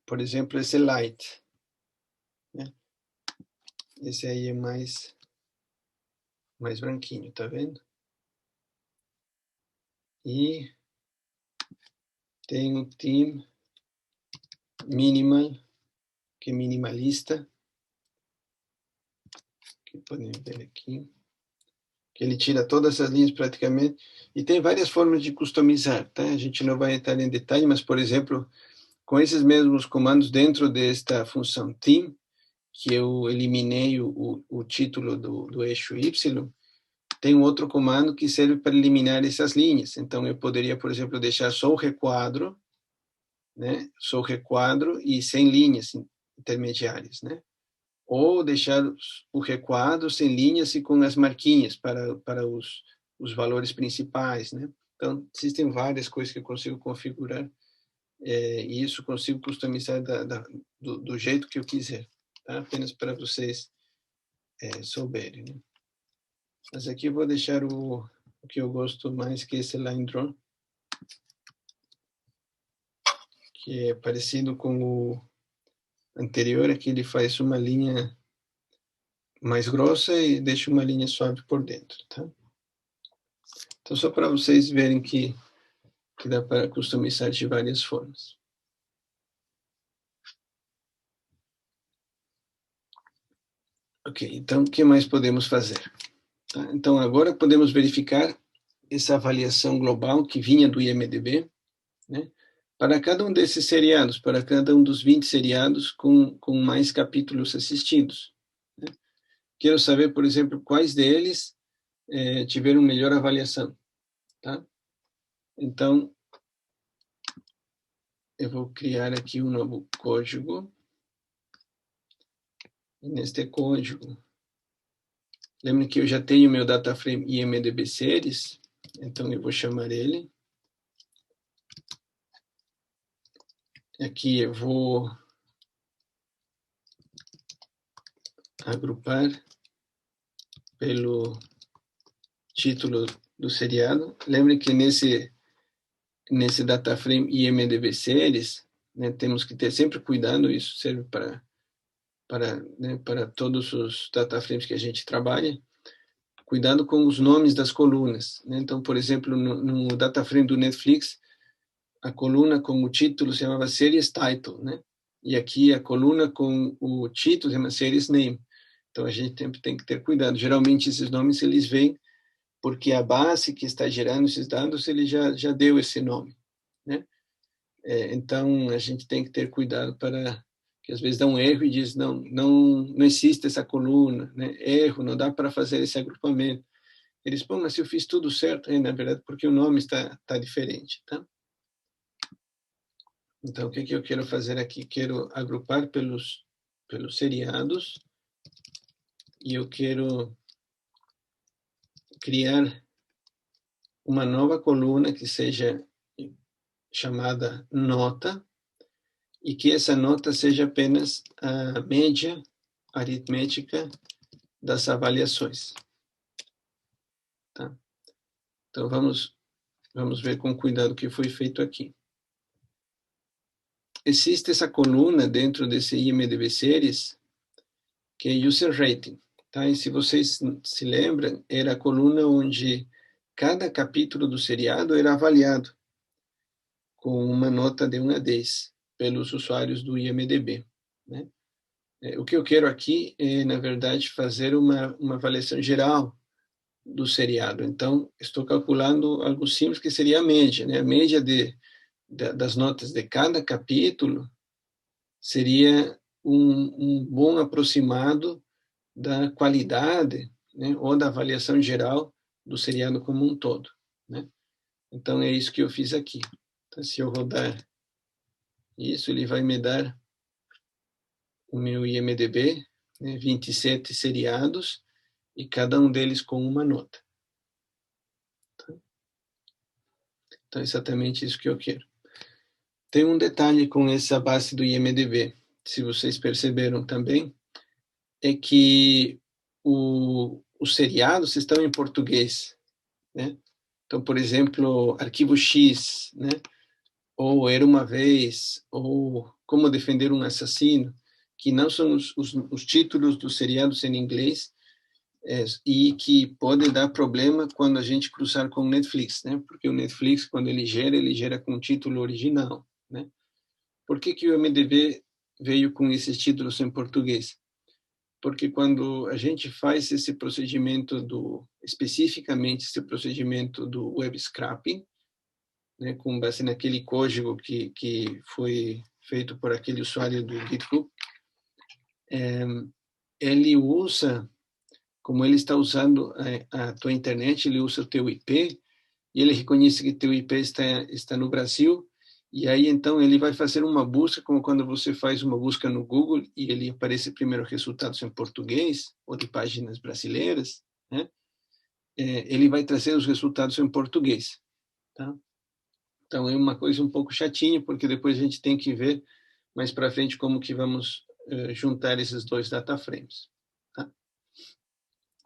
Por exemplo, esse Light. Né? Esse aí é mais branquinho, tá vendo? E tem o Theme Minimal, que é minimalista. Que podem ver aqui. Que ele tira todas as linhas praticamente. E tem várias formas de customizar, tá? A gente não vai entrar em detalhe, mas, por exemplo, com esses mesmos comandos dentro desta função theme, que eu eliminei o título do eixo Y, tem um outro comando que serve para eliminar essas linhas. Então, eu poderia, por exemplo, deixar só o requadro, né? Só o requadro e sem linhas intermediárias, né? Ou deixar o requadro sem linhas e com as marquinhas para os valores principais, né? Então, existem várias coisas que eu consigo configurar, e isso consigo customizar do jeito que eu quiser, tá? Apenas para vocês souberem, né? Mas aqui eu vou deixar o que eu gosto mais, que é esse line draw, que é parecido com o anterior, aqui ele faz uma linha mais grossa e deixa uma linha suave por dentro, tá? Então, só para vocês verem que dá para customizar de várias formas. Ok, então, o que mais podemos fazer? Tá? Então, agora podemos verificar essa avaliação global que vinha do IMDb, né? Para cada um desses seriados, para cada um dos 20 seriados com mais capítulos assistidos, né? Quero saber, por exemplo, quais deles tiveram melhor avaliação, tá? Então, eu vou criar aqui um novo código. E neste código, lembre que eu já tenho meu DataFrame IMDb Series, então eu vou chamar ele. Aqui eu vou agrupar pelo título do seriado. Lembre que nesse DataFrame IMDb Series, né, temos que ter sempre cuidado, isso serve para todos os DataFrames que a gente trabalha, cuidado com os nomes das colunas, né? Então, por exemplo, no DataFrame do Netflix, a coluna com o título se chamava Series Title, né? E aqui a coluna com o título se chama Series Name. Então, a gente tem que ter cuidado. Geralmente, esses nomes, eles vêm porque a base que está gerando esses dados, ele já deu esse nome, né? Então, a gente tem que ter cuidado para que às vezes dá um erro e diz, não existe essa coluna, né? Erro, não dá para fazer esse agrupamento. Eles, bom, mas eu fiz tudo certo, na verdade, porque o nome está diferente, tá? Então, o que eu quero fazer aqui? Quero agrupar pelos seriados e eu quero criar uma nova coluna que seja chamada nota e que essa nota seja apenas a média aritmética das avaliações. Tá? Então, vamos ver com cuidado o que foi feito aqui. Existe essa coluna dentro desse IMDb Series, que é User Rating. Tá? E se vocês se lembram, era a coluna onde cada capítulo do seriado era avaliado com uma nota de 1 a 10 pelos usuários do IMDb, né? O que eu quero aqui é, na verdade, fazer uma avaliação geral do seriado. Então, estou calculando algo simples que seria a média, né? A média das notas de cada capítulo seria um bom aproximado da qualidade, né? Ou da avaliação geral do seriado como um todo, né? Então, é isso que eu fiz aqui. Então, se eu rodar isso, ele vai me dar o meu IMDb, né? 27 seriados, e cada um deles com uma nota. Então, é exatamente isso que eu quero. Tem um detalhe com essa base do IMDb, se vocês perceberam também, é que os seriados estão em português, né? Então, por exemplo, Arquivo X, né? Ou Era uma Vez, ou Como Defender um Assassino, que não são os títulos dos seriados em inglês, e que pode dar problema quando a gente cruzar com o Netflix, né? Porque o Netflix, quando ele gera com o título original, né? Por que o IMDb veio com esses títulos em português? Porque quando a gente faz esse procedimento especificamente esse procedimento do web scraping, né, com base naquele código que foi feito por aquele usuário do GitHub, ele usa como ele está usando a tua internet, ele usa o teu IP, e ele reconhece que teu IP está no Brasil, e aí então ele vai fazer uma busca, como quando você faz uma busca no Google, e ele aparece primeiro resultados em português, ou de páginas brasileiras, né? Ele vai trazer os resultados em português, tá? Então é uma coisa um pouco chatinha, porque depois a gente tem que ver mais para frente como que vamos juntar esses dois data frames, tá?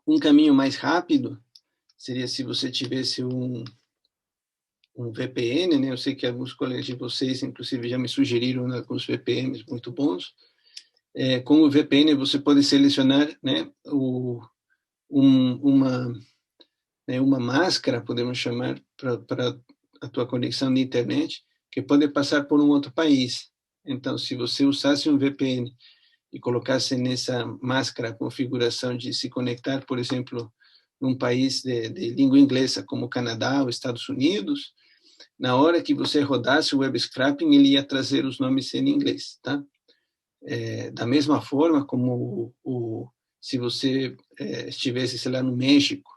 Um caminho mais rápido seria se você tivesse um VPN, né? Eu sei que alguns colegas de vocês, inclusive, já me sugeriram alguns VPNs muito bons. Com o VPN, você pode selecionar, né, uma máscara, podemos chamar, para a tua conexão de internet, que pode passar por um outro país. Então, se você usasse um VPN e colocasse nessa máscara a configuração de se conectar, por exemplo, num país de língua inglesa, como Canadá ou Estados Unidos, na hora que você rodasse o web scraping, ele ia trazer os nomes em inglês, tá? Da mesma forma como se você estivesse, sei lá, no México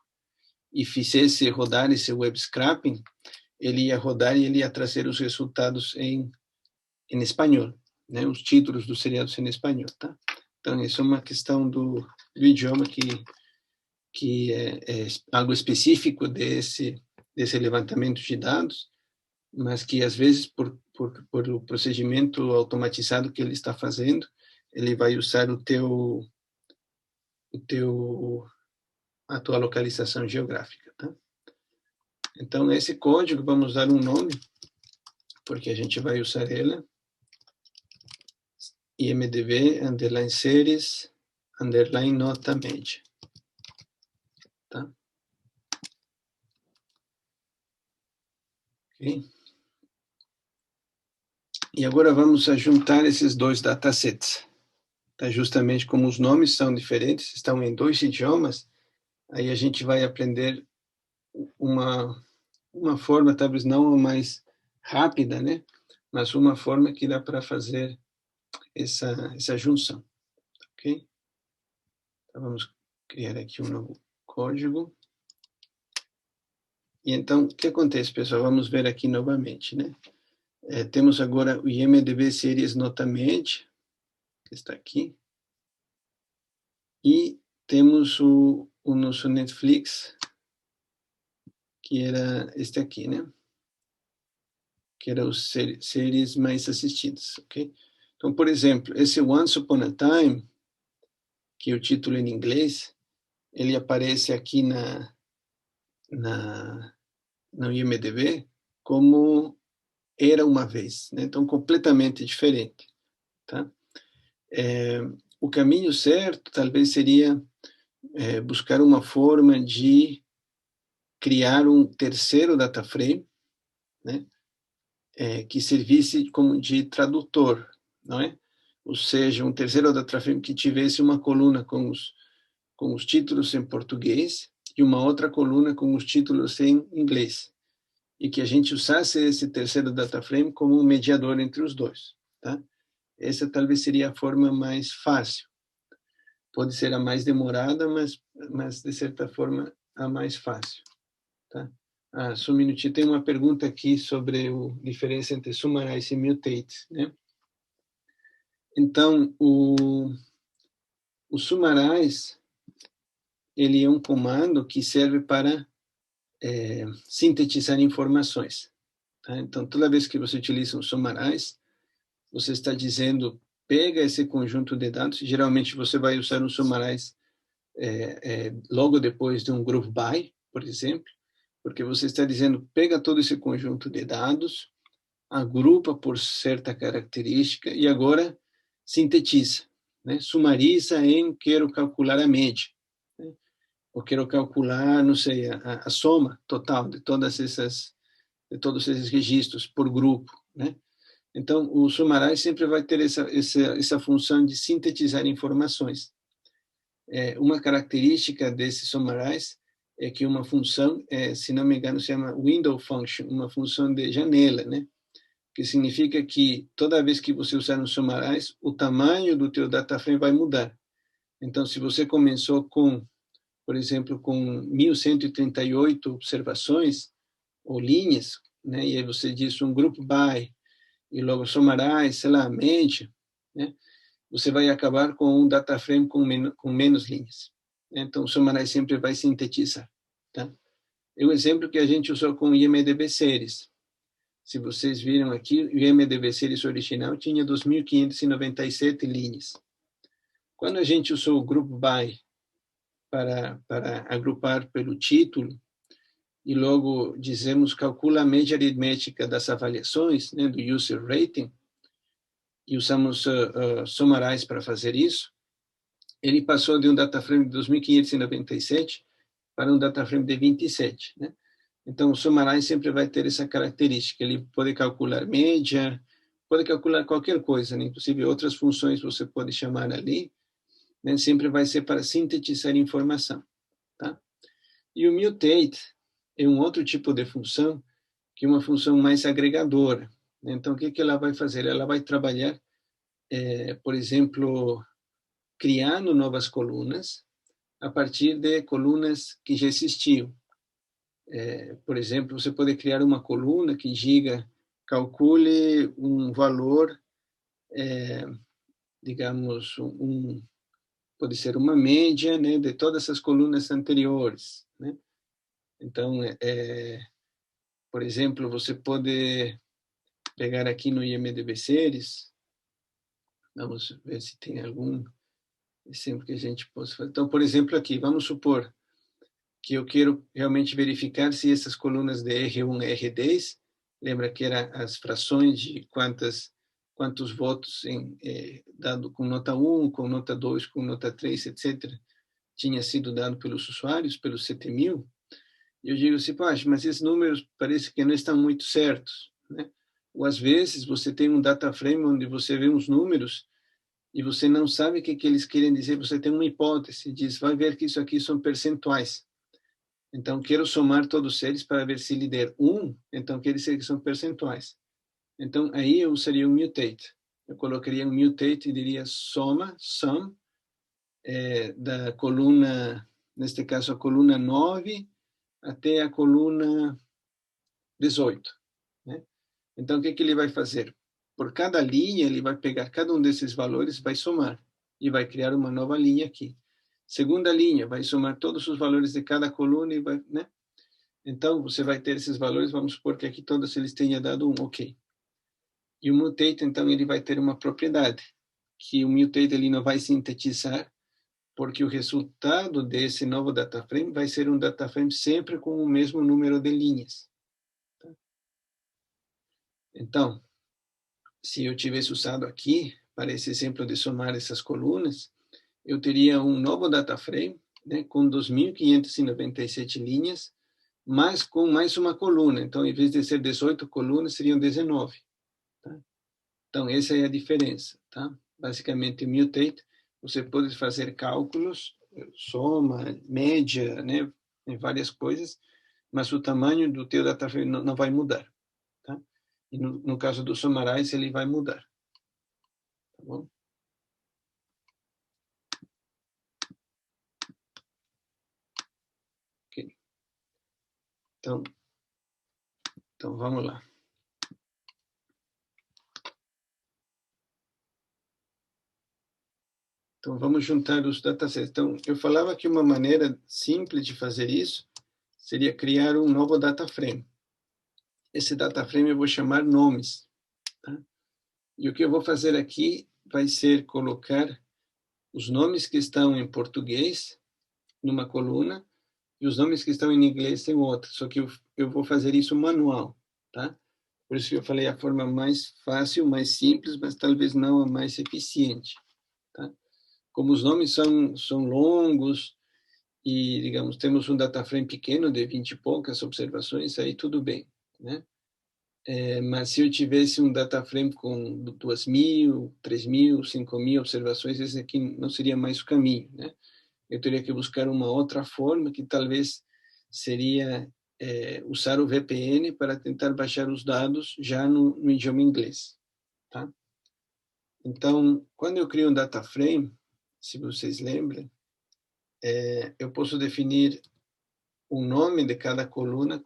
e fizesse rodar esse web scraping, ele ia rodar e ele ia trazer os resultados em espanhol, né? Os títulos dos seriados em espanhol, tá? Então, isso é uma questão do idioma que é algo específico desse levantamento de dados, mas que, às vezes, por o procedimento automatizado que ele está fazendo, ele vai usar a tua localização geográfica, tá? Então, esse código, vamos dar um nome, porque a gente vai usar ele, IMDb, underline series, underline nota média, tá? Ok? E agora vamos juntar esses dois datasets, tá? Justamente como os nomes são diferentes, estão em dois idiomas, aí a gente vai aprender uma forma, talvez não mais rápida, né? Mas uma forma que dá para fazer essa junção, ok? Então, vamos criar aqui um novo código. E então, o que acontece, pessoal? Vamos ver aqui novamente, né? Temos agora o IMDb Series Nota Média, que está aqui. E temos o nosso Netflix, que era este aqui, né? Que era os séries mais assistidas, ok? Então, por exemplo, esse Once Upon a Time, que é o título em inglês, ele aparece aqui no IMDb como Era Uma Vez, né? Então, completamente diferente, tá? O caminho certo, talvez, seria buscar uma forma de criar um terceiro data frame, né? Que servisse como de tradutor, não é? Ou seja, um terceiro data frame que tivesse uma coluna com os títulos em português e uma outra coluna com os títulos em inglês. E que a gente usasse esse terceiro data frame como um mediador entre os dois, tá? Essa talvez seria a forma mais fácil. Pode ser a mais demorada, mas de certa forma, a mais fácil, tá? Só um minutinho, tem uma pergunta aqui sobre a diferença entre summarize e mutate, né? Então, o summarize, ele é um comando que serve para sintetizar informações, tá? Então, toda vez que você utiliza um summarize, você está dizendo, pega esse conjunto de dados, geralmente você vai usar um summarize logo depois de um group by, por exemplo, porque você está dizendo, pega todo esse conjunto de dados, agrupa por certa característica e agora sintetiza, né? Sumariza em quero calcular a média, né? Ou quero calcular, não sei, a soma total de todos esses registros por grupo, né? Então, o summarize sempre vai ter essa função de sintetizar informações. Uma característica desse summarize é que uma função, se não me engano, se chama window function, uma função de janela, né? Que significa que toda vez que você usar um summarize, o tamanho do teu data frame vai mudar. Então, se você começou com por exemplo, com 1.138 observações ou linhas, né? E aí você diz um grupo by, e logo somarás, sei lá, média, né? Você vai acabar com um data frame com menos linhas. Então, o somarás sempre vai sintetizar. Tá? É um exemplo que a gente usou com o IMDb Series. Se vocês viram aqui, o IMDb Series original tinha 2.597 linhas. Quando a gente usou o group by para agrupar pelo título, e logo dizemos calcula a média aritmética das avaliações, né, do user rating, e usamos summarize para fazer isso, ele passou de um data frame de 2.597 para um data frame de 27, né? Então, o summarize sempre vai ter essa característica, ele pode calcular média, pode calcular qualquer coisa, né? Inclusive outras funções você pode chamar ali, né? Sempre vai ser para sintetizar informação, tá? E o mutate é um outro tipo de função, que é uma função mais agregadora, né? Então, o que ela vai fazer? Ela vai trabalhar, por exemplo, criando novas colunas a partir de colunas que já existiam. Por exemplo, você pode criar uma coluna que diga, calcule um valor, digamos, pode ser uma média, né, de todas as colunas anteriores, né? Então, por exemplo, você pode pegar aqui no IMDb Series, vamos ver se tem algum exemplo que a gente possa fazer. Então, por exemplo, aqui, vamos supor que eu quero realmente verificar se essas colunas de R1 e R10, lembra que eram as frações de quantos votos dado com nota 1, com nota 2, com nota 3, etc., tinha sido dado pelos usuários, pelos 7.000, e eu digo assim, poxa, mas esses números parece que não estão muito certos, né? Ou às vezes você tem um data frame onde você vê uns números e você não sabe o que eles querem dizer, você tem uma hipótese, diz, vai ver que isso aqui são percentuais. Então, quero somar todos eles para ver se ele der 1, então quer dizer que são percentuais. Então, aí eu usaria um mutate. Eu colocaria um mutate e diria soma, sum, da coluna, neste caso, a coluna 9 até a coluna 18. Né? Então, o que ele vai fazer? Por cada linha, ele vai pegar cada um desses valores, vai somar, e vai criar uma nova linha aqui. Segunda linha, vai somar todos os valores de cada coluna e vai, né? Então, você vai ter esses valores, vamos supor que aqui todos eles tenham dado 1, ok. E o mutate, então, ele vai ter uma propriedade, que o mutate ele não vai sintetizar, porque o resultado desse novo data frame vai ser um data frame sempre com o mesmo número de linhas. Então, se eu tivesse usado aqui, para esse exemplo de somar essas colunas, eu teria um novo data frame, né, com 2.597 linhas, mas com mais uma coluna. Então, em vez de ser 18 colunas, seriam 19. Tá? Então, essa é a diferença. Tá? Basicamente, o mutate, você pode fazer cálculos, soma, média, né, em várias coisas, mas o tamanho do teu data frame não vai mudar. Tá? E no caso do summarize, ele vai mudar. Tá bom? Ok. Então, vamos lá. Então, vamos juntar os datasets. Então, eu falava que uma maneira simples de fazer isso seria criar um novo data frame. Esse data frame eu vou chamar nomes. Tá? E o que eu vou fazer aqui vai ser colocar os nomes que estão em português numa coluna e os nomes que estão em inglês em outra. Só que eu vou fazer isso manual. Tá? Por isso que eu falei a forma mais fácil, mais simples, mas talvez não a mais eficiente. Tá? Como os nomes são longos e, digamos, temos um data frame pequeno de 20 e poucas observações, aí tudo bem, né? Mas se eu tivesse um data frame com 2.000, 3.000, 5.000 observações, esse aqui não seria mais o caminho, né? Eu teria que buscar uma outra forma, que talvez seria usar o VPN para tentar baixar os dados já no idioma inglês, tá? Então, quando eu crio um data frame, se vocês lembram, eu posso definir o nome de cada coluna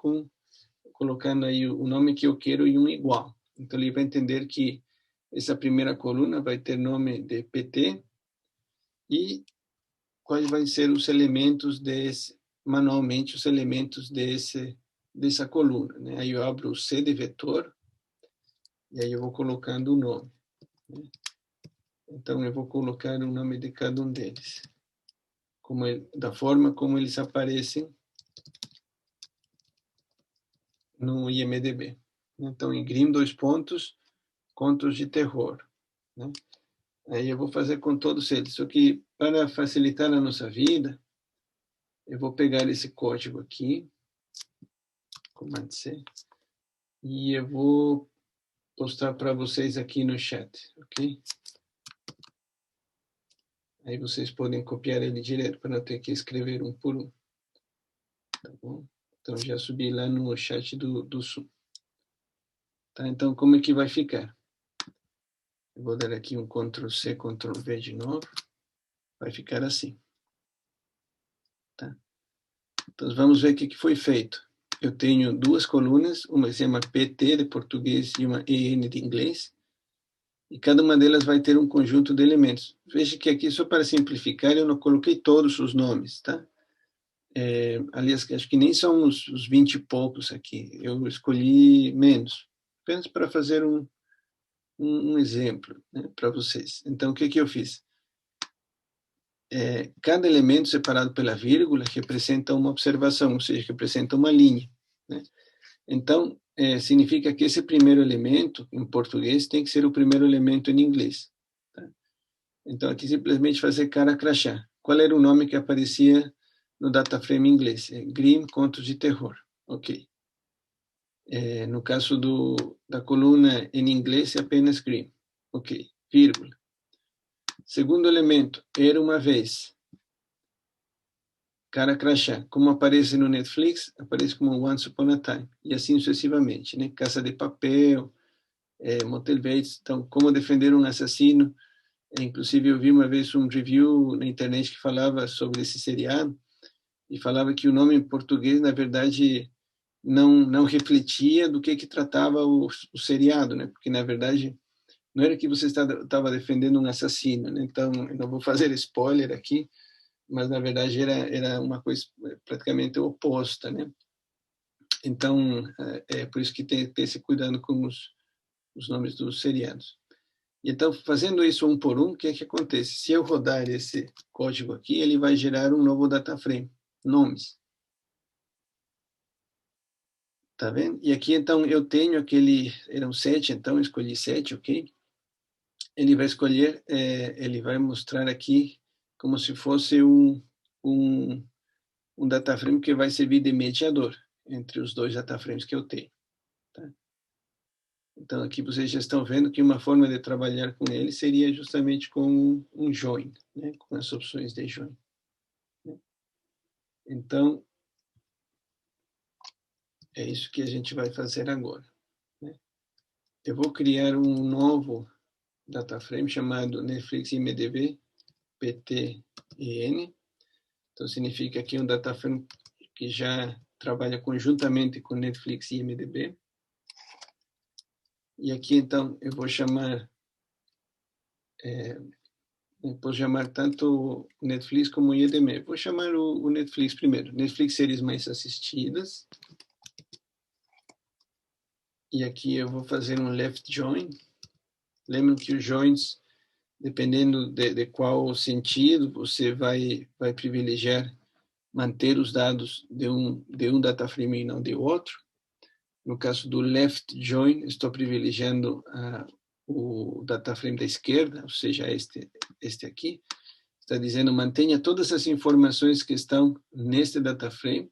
colocando aí o nome que eu quero e um igual. Então, ele vai entender que essa primeira coluna vai ter nome de PT e quais vão ser os elementos manualmente, os elementos dessa coluna, né? Aí eu abro o C de vetor e aí eu vou colocando o nome, né? Então, eu vou colocar o nome de cada um deles, da forma como eles aparecem no IMDb. Então, em Grimm, contos de terror, né? Aí eu vou fazer com todos eles. Só que, para facilitar a nossa vida, eu vou pegar esse código aqui, Command C, e eu vou postar para vocês aqui no chat, ok? Aí vocês podem copiar ele direto, para não ter que escrever um por um. Tá bom? Então, já subi lá no chat do Zoom. Tá? Então, como é que vai ficar? Eu vou dar aqui um Ctrl+C, Ctrl+V de novo. Vai ficar assim. Tá? Então, vamos ver o que foi feito. Eu tenho duas colunas, uma se chama PT de português e uma EN de inglês, e cada uma delas vai ter um conjunto de elementos. Veja que aqui, só para simplificar, eu não coloquei todos os nomes, tá? Aliás, acho que nem são os 20 e poucos aqui. Eu escolhi menos, apenas para fazer um exemplo, né, para vocês. Então, o que eu fiz? Cada elemento separado pela vírgula representa uma observação, ou seja, representa uma linha, né? Então, significa que esse primeiro elemento, em português, tem que ser o primeiro elemento em inglês. Tá? Então, aqui simplesmente fazer cara crachá. Qual era o nome que aparecia no dataframe em inglês? Grimm, Contos de Terror. Ok. No caso da coluna em inglês, é apenas Grimm. Ok. Vírgula. Segundo elemento, era uma vez. Cara crachá. Como aparece no Netflix, aparece como Once Upon a Time. E assim sucessivamente, né? Casa de Papel, Motel Bates. Então, como defender um assassino. Inclusive, eu vi uma vez um review na internet que falava sobre esse seriado e falava que o nome em português, na verdade, não refletia do que tratava o seriado, né? Porque, na verdade, não era que você estava defendendo um assassino, né? Então, eu não vou fazer spoiler aqui, mas, na verdade, era uma coisa praticamente oposta, né? Então, é por isso que tem que ter esse cuidado com os nomes dos seriados. Então, fazendo isso um por um, o que é que acontece? Se eu rodar esse código aqui, ele vai gerar um novo data frame, nomes. Tá vendo? E aqui, então, eu tenho eram 7, então, eu escolhi 7, ok? Ele vai escolher, ele vai mostrar aqui como se fosse um data frame que vai servir de mediador entre os dois data frames que eu tenho. Tá? Então, aqui vocês já estão vendo que uma forma de trabalhar com ele seria justamente com um join, né? Com as opções de join. Né? Então, é isso que a gente vai fazer agora. Né? Eu vou criar um novo data frame chamado Netflix IMDb PTEN. Então, significa que é um data frame que já trabalha conjuntamente com Netflix e IMDb. E aqui, então, eu vou chamar tanto o Netflix como o IMDb. Vou chamar o Netflix primeiro. Netflix séries mais assistidas. E aqui eu vou fazer um left join. Lembram que os joins, dependendo de qual sentido, você vai privilegiar manter os dados de um data frame e não de outro. No caso do left join, estou privilegiando o data frame da esquerda, ou seja, este aqui. Está dizendo, mantenha todas as informações que estão neste data frame,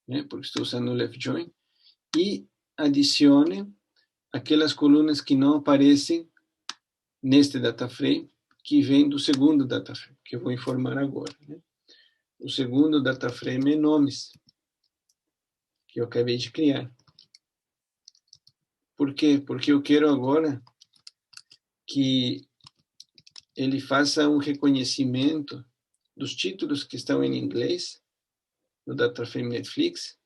né, porque estou usando o left join, e adicione aquelas colunas que não aparecem neste data frame, que vem do segundo data frame, que eu vou informar agora. Né? O segundo data frame é nomes, que eu acabei de criar. Por quê? Porque eu quero agora que ele faça um reconhecimento dos títulos que estão em inglês, no data frame Netflix,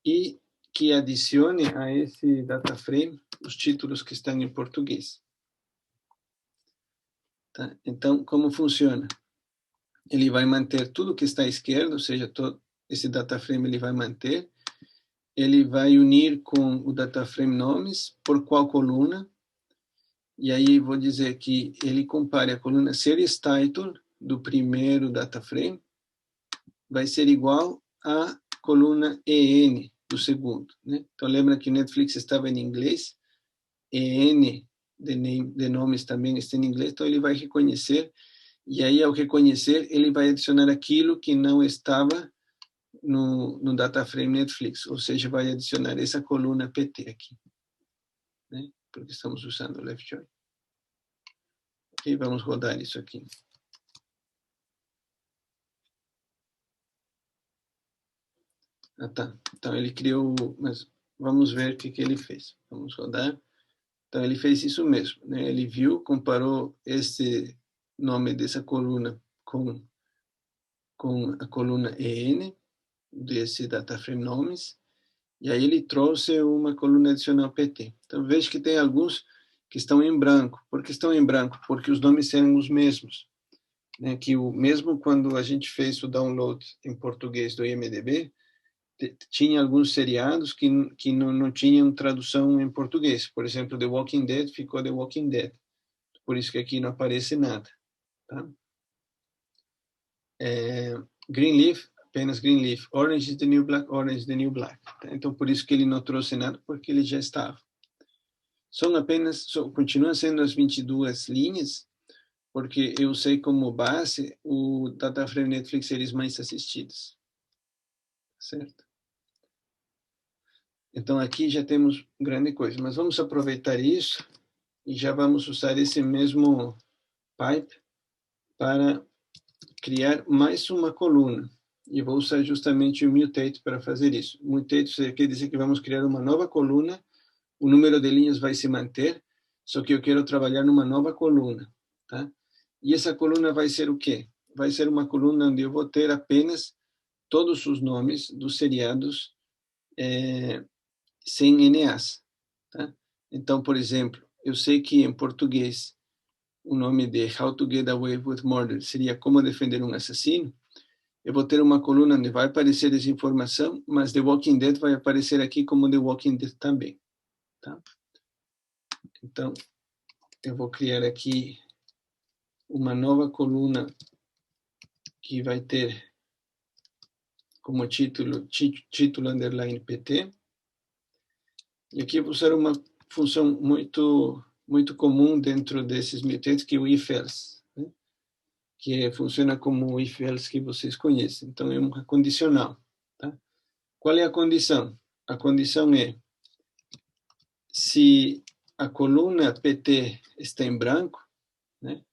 e que adicione a esse data frame os títulos que estão em português. Tá? Então, como funciona? Ele vai manter tudo que está à esquerda, ou seja, todo esse data frame ele vai manter. Ele vai unir com o data frame nomes, por qual coluna. E aí vou dizer que ele compare a coluna series title do primeiro data frame, vai ser igual à coluna EN do segundo. Né? Então lembra que o Netflix estava em inglês, EN de nomes também está em inglês, então ele vai reconhecer, e aí ao reconhecer ele vai adicionar aquilo que não estava no data frame Netflix, ou seja, vai adicionar essa coluna PT aqui, né? Porque estamos usando o left join. Ok, vamos rodar isso aqui. Ah, tá. Então ele criou, mas vamos ver o que ele fez. Vamos rodar. Então ele fez isso mesmo, né? Ele viu, comparou esse nome dessa coluna com a coluna EN, desse data frame nomes, e aí ele trouxe uma coluna adicional PT. Então veja que tem alguns que estão em branco. Por que estão em branco? Porque os nomes eram os mesmos. Né? Que mesmo quando a gente fez o download em português do IMDb, tinha alguns seriados que não tinham tradução em português. Por exemplo, The Walking Dead ficou The Walking Dead. Por isso que aqui não aparece nada. Tá? Greenleaf, apenas Greenleaf. Orange is the New Black, Orange is the New Black. Tá? Então, por isso que ele não trouxe nada, porque ele já estava. Continuam sendo as 22 linhas, porque eu sei como base o data frame Netflix series mais assistidos. Certo? Então, aqui já temos grande coisa. Mas vamos aproveitar isso e já vamos usar esse mesmo pipe para criar mais uma coluna. E vou usar justamente o mutate para fazer isso. Mutate quer dizer que vamos criar uma nova coluna, o número de linhas vai se manter, só que eu quero trabalhar numa nova coluna. Tá? E essa coluna vai ser o quê? Vai ser uma coluna onde eu vou ter apenas todos os nomes dos seriados sem NAs. Tá? Então, por exemplo, eu sei que em português o nome de How to Get Away with Murder seria Como Defender um Assassino. Eu vou ter uma coluna onde vai aparecer essa informação, mas The Walking Dead vai aparecer aqui como The Walking Dead também. Tá? Então, eu vou criar aqui uma nova coluna que vai ter como título underline PT. E aqui eu vou usar uma função muito comum dentro desses mutates, que é o if-else, né? Que funciona como o if-else que vocês conhecem. Então, é uma condicional. Tá? Qual é a condição? A condição é, se a coluna PT está em branco, né?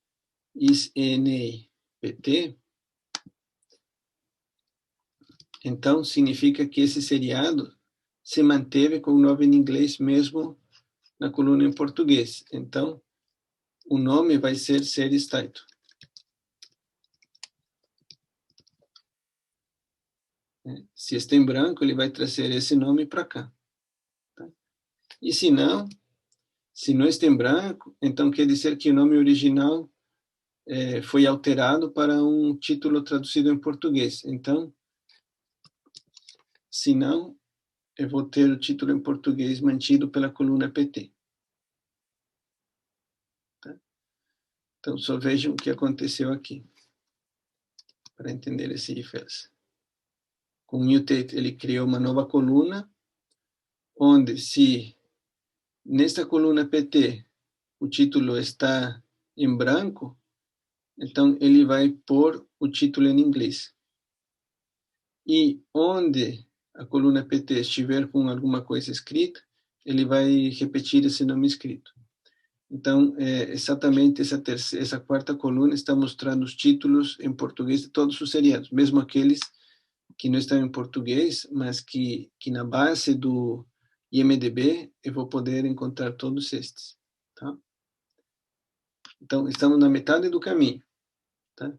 Is NA PT, então significa que esse seriado se manteve com o nome em inglês mesmo na coluna em português. Então, o nome vai ser series title. Se está em branco, ele vai trazer esse nome para cá. Tá? E se não está em branco, então quer dizer que o nome original foi alterado para um título traduzido em português. Então, se não, eu vou ter o título em português mantido pela coluna PT. Tá? Então, só vejam o que aconteceu aqui, para entender esse if-else. Com o mutate, ele criou uma nova coluna, onde se nesta coluna PT o título está em branco, então ele vai pôr o título em inglês. E onde a coluna PT estiver com alguma coisa escrita, ele vai repetir esse nome escrito. Então, exatamente essa quarta coluna está mostrando os títulos em português de todos os seriados, mesmo aqueles que não estão em português, mas que na base do IMDb eu vou poder encontrar todos estes. Tá? Então, estamos na metade do caminho. Tá?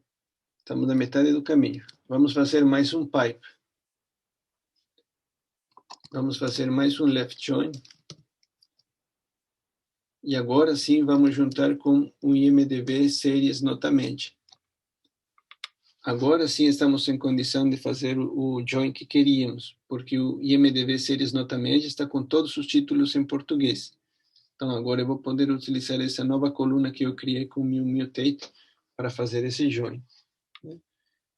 Estamos na metade do caminho. Vamos fazer mais um pipe. Vamos fazer mais um left join. E agora sim vamos juntar com o IMDb Series Notamente. Agora sim estamos em condição de fazer o join que queríamos, porque o IMDb Series Notamente está com todos os títulos em português. Então agora eu vou poder utilizar essa nova coluna que eu criei com o meu mutate para fazer esse join.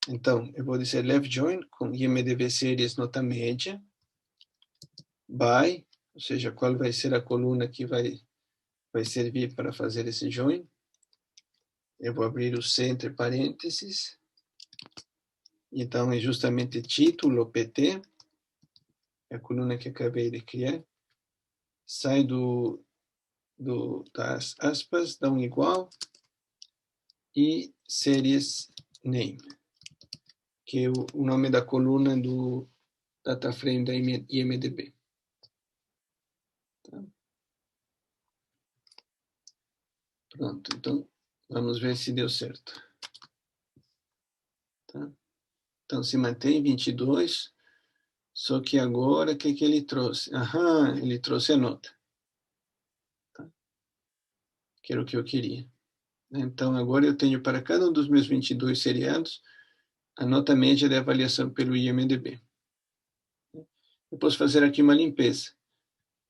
Então, eu vou dizer left join com IMDb Series Nota Média, by, ou seja, qual vai ser a coluna que vai servir para fazer esse join. Eu vou abrir o C entre parênteses. Então, é justamente título PT, é a coluna que acabei de criar. Sai das aspas, dá um igual, e series name, que é o nome da coluna do data frame da IMDb. Tá? Pronto, então vamos ver se deu certo. Tá? Então se mantém 22, só que agora o que ele trouxe? Aham, ele trouxe a nota. Tá? Que era o que eu queria. Então agora eu tenho para cada um dos meus 22 seriados a nota média de avaliação pelo IMDb. Eu posso fazer aqui uma limpeza.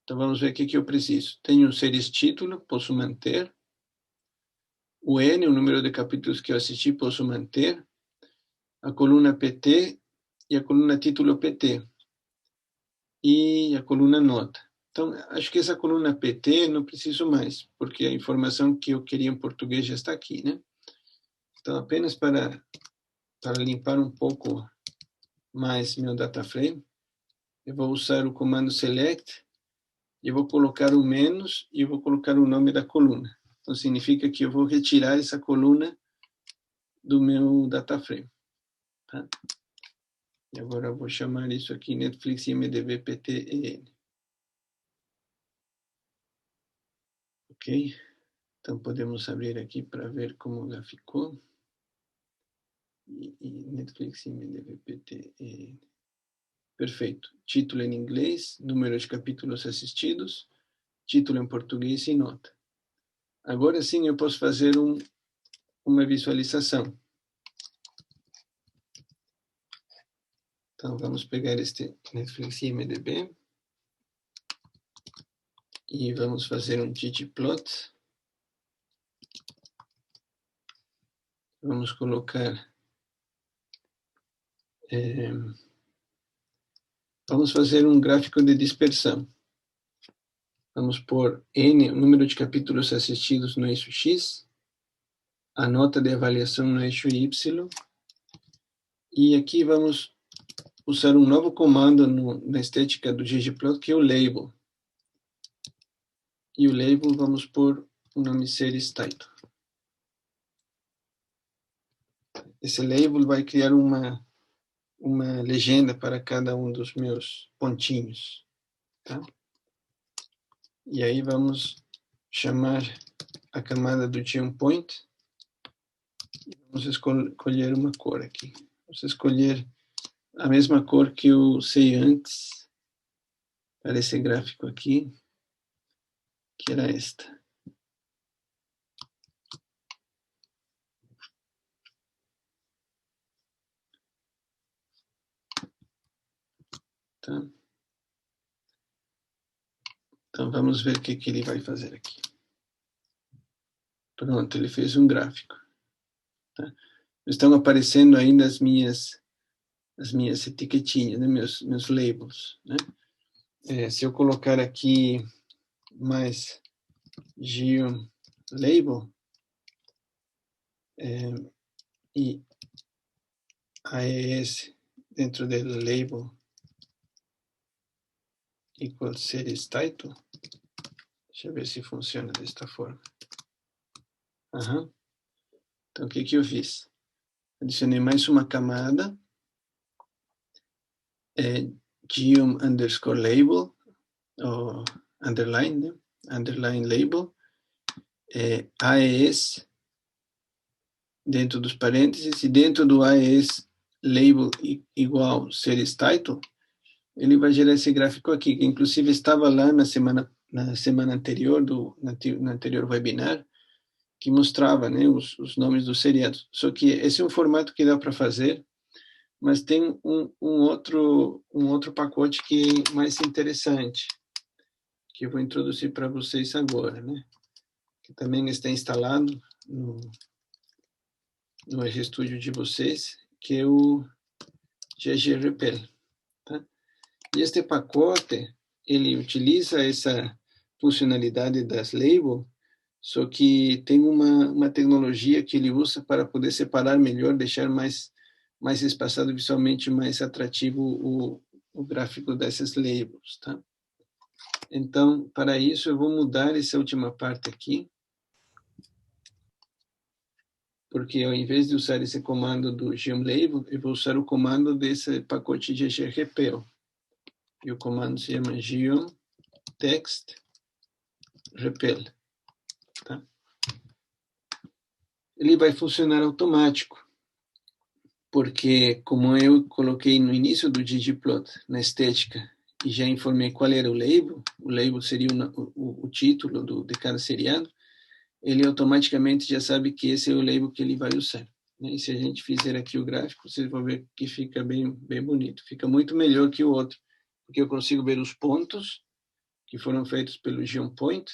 Então vamos ver o que eu preciso. Tenho um series título, posso manter. O N, o número de capítulos que eu assisti, posso manter. A coluna PT e a coluna título PT. E a coluna nota. Então, acho que essa coluna PT não preciso mais, porque a informação que eu queria em português já está aqui, né? Então, apenas para limpar um pouco mais meu data frame, eu vou usar o comando select, eu vou colocar o menos e eu vou colocar o nome da coluna. Então, significa que eu vou retirar essa coluna do meu data frame. Tá? E agora eu vou chamar isso aqui Netflix IMDb PT EN. Ok? Então podemos abrir aqui para ver como já ficou. E Netflix IMDb PT EN. Perfeito. Título em inglês, número de capítulos assistidos, título em português e nota. Agora sim eu posso fazer uma visualização. Então vamos pegar este Netflix IMDb e vamos fazer um ggplot. Vamos colocar... vamos fazer um gráfico de dispersão. Vamos pôr N, o número de capítulos assistidos no eixo X, a nota de avaliação no eixo Y, e aqui vamos usar um novo comando na estética do ggplot, que é o label. E o label vamos pôr o nome series title. Esse label vai criar uma legenda para cada um dos meus pontinhos. Tá? E aí vamos chamar a camada do geopoint. Vamos escolher uma cor aqui. Vamos escolher a mesma cor que eu usei antes para esse gráfico aqui, que era esta. Tá? Então vamos ver o que ele vai fazer aqui. Pronto, ele fez um gráfico. Tá? Estão aparecendo ainda as minhas etiquetinhas, né? meus labels. Né? Se eu colocar aqui mais geo label e AES dentro do label equal series title, deixa eu ver se funciona desta forma. Uhum. Então, o que eu fiz? Adicionei mais uma camada, geom underscore label, ou underline, né? Underline label, AES dentro dos parênteses, e dentro do AES label igual series title, ele vai gerar esse gráfico aqui, que inclusive estava lá na semana anterior, no anterior webinar, que mostrava, né, os nomes dos seriados. Só que esse é um formato que dá para fazer, mas tem um outro pacote que é mais interessante, que eu vou introduzir para vocês agora, né, que também está instalado no RStudio de vocês, que é o ggRepel. Tá? E este pacote, ele utiliza essa funcionalidade das labels, só que tem uma tecnologia que ele usa para poder separar melhor, deixar mais espaçado, visualmente mais atrativo o gráfico dessas labels. Tá? Então, para isso, eu vou mudar essa última parte aqui, porque ao invés de usar esse comando do geomlabel, eu vou usar o comando desse pacote de ggRepel. E o comando se chama geomTextRepel. Tá? Ele vai funcionar automático, porque como eu coloquei no início do ggplot, na estética, e já informei qual era o label seria o título de cada seriado, ele automaticamente já sabe que esse é o label que ele vai usar. E se a gente fizer aqui o gráfico, vocês vão ver que fica bem bonito. Fica muito melhor que o outro, porque eu consigo ver os pontos que foram feitos pelo GeoPoint,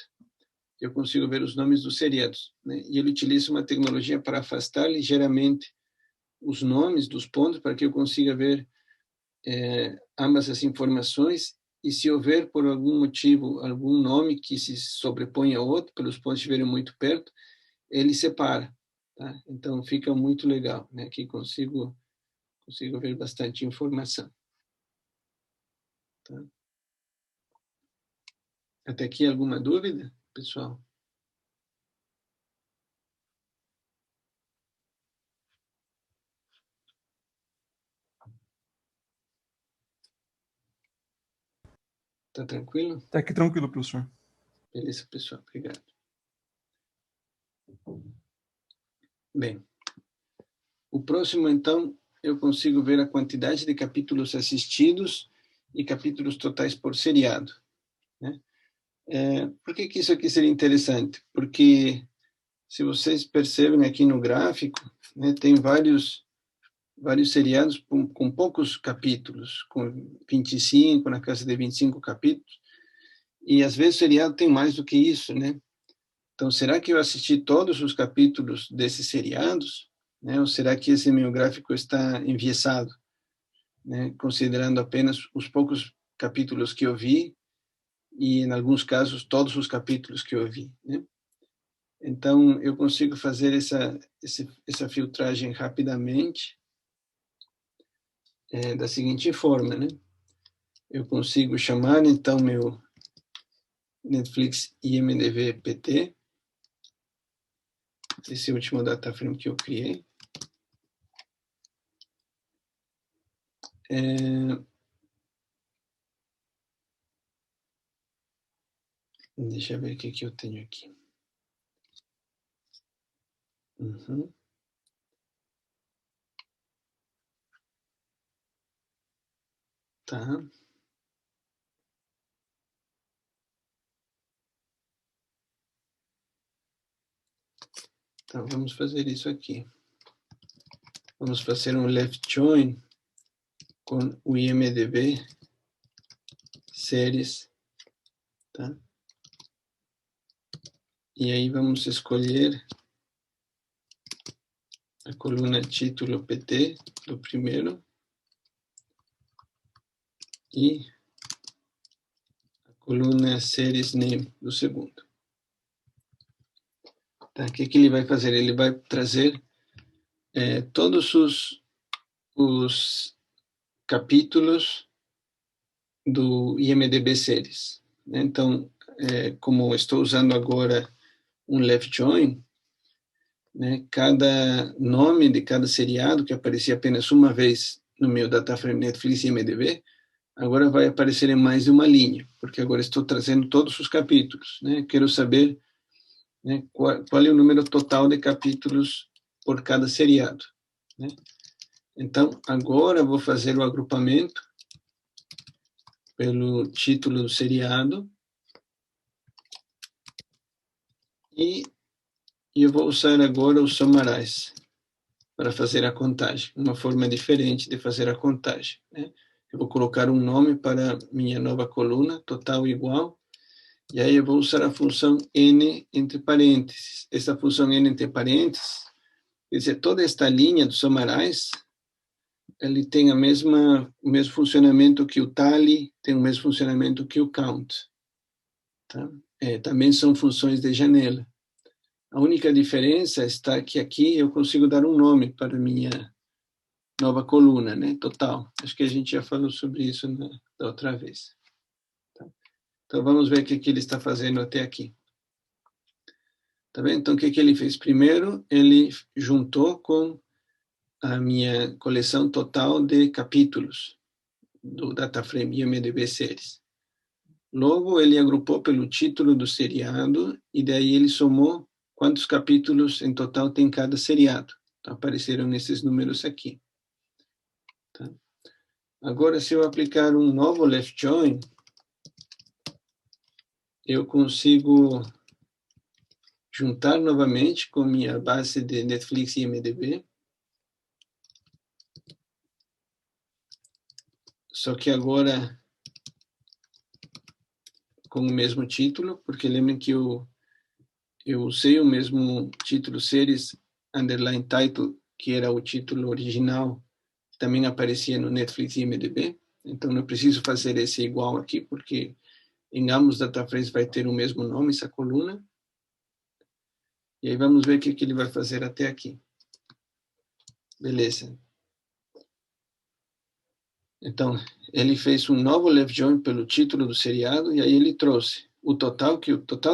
eu consigo ver os nomes dos seriados. Né? E ele utiliza uma tecnologia para afastar ligeiramente os nomes dos pontos, para que eu consiga ver ambas as informações, e se houver, por algum motivo, algum nome que se sobrepõe a outro, pelos pontos estiverem muito perto, ele separa. Tá? Então, fica muito legal. Né? Aqui consigo ver bastante informação. Tá? Até aqui, alguma dúvida, pessoal? Tá tranquilo? Tá aqui tranquilo, professor. Beleza, pessoal. Obrigado. Bem, o próximo, então, eu consigo ver a quantidade de capítulos assistidos e capítulos totais por seriado. Né? Por que isso aqui seria interessante? Porque, se vocês percebem aqui no gráfico, né, tem vários seriados com poucos capítulos, com 25, na casa de 25 capítulos, e às vezes o seriado tem mais do que isso, né? Então, será que eu assisti todos os capítulos desses seriados? Né? Ou será que esse meu gráfico está enviesado? Né? Considerando apenas os poucos capítulos que eu vi, e, em alguns casos, todos os capítulos que eu vi. Né? Então, eu consigo fazer essa filtragem rapidamente, da seguinte forma, né? Eu consigo chamar, então, meu Netflix IMDb PT, esse é o último data frame que eu criei. Deixa eu ver o que eu tenho aqui. Uhum. Tá. Então, vamos fazer isso aqui. Vamos fazer um left join com o IMDb séries, tá? E aí vamos escolher a coluna título PT do primeiro e a coluna series name do segundo. Tá? O que ele vai fazer? Ele vai trazer todos os capítulos do IMDb Series. Né? Então, como estou usando agora um left join, né, cada nome de cada seriado que aparecia apenas uma vez no meu dataframe Netflix e IMDb, agora vai aparecer em mais de uma linha, porque agora estou trazendo todos os capítulos. Né? Quero saber, né, qual é o número total de capítulos por cada seriado, né? Então, agora vou fazer o agrupamento pelo título do seriado e eu vou usar agora o summarize para fazer a contagem, uma forma diferente de fazer a contagem, né? Eu vou colocar um nome para minha nova coluna, total igual, e aí eu vou usar a função n entre parênteses. Essa função n entre parênteses, quer dizer, toda esta linha do summarize, ele tem o mesmo funcionamento que o tally, tem o mesmo funcionamento que o count. Tá? Também são funções de janela. A única diferença está que aqui eu consigo dar um nome para minha nova coluna, né? Total. Acho que a gente já falou sobre isso da outra vez. Tá? Então, vamos ver o que ele está fazendo até aqui. Tá vendo? Então, o que ele fez? Primeiro, ele juntou com a minha coleção total de capítulos do DataFrame IMDb Series. Logo, ele agrupou pelo título do seriado e daí ele somou quantos capítulos em total tem cada seriado. Então, apareceram nesses números aqui. Tá? Agora, se eu aplicar um novo left join, eu consigo juntar novamente com minha base de Netflix e IMDb. Só que agora com o mesmo título, porque lembrem que eu usei o mesmo título Series underline title, que era o título original, também aparecia no Netflix e IMDb. Então não preciso fazer esse igual aqui, porque em ambos DataFrames vai ter o mesmo nome, essa coluna. E aí vamos ver o que ele vai fazer até aqui. Beleza. Então, ele fez um novo left join pelo título do seriado, e aí ele trouxe o total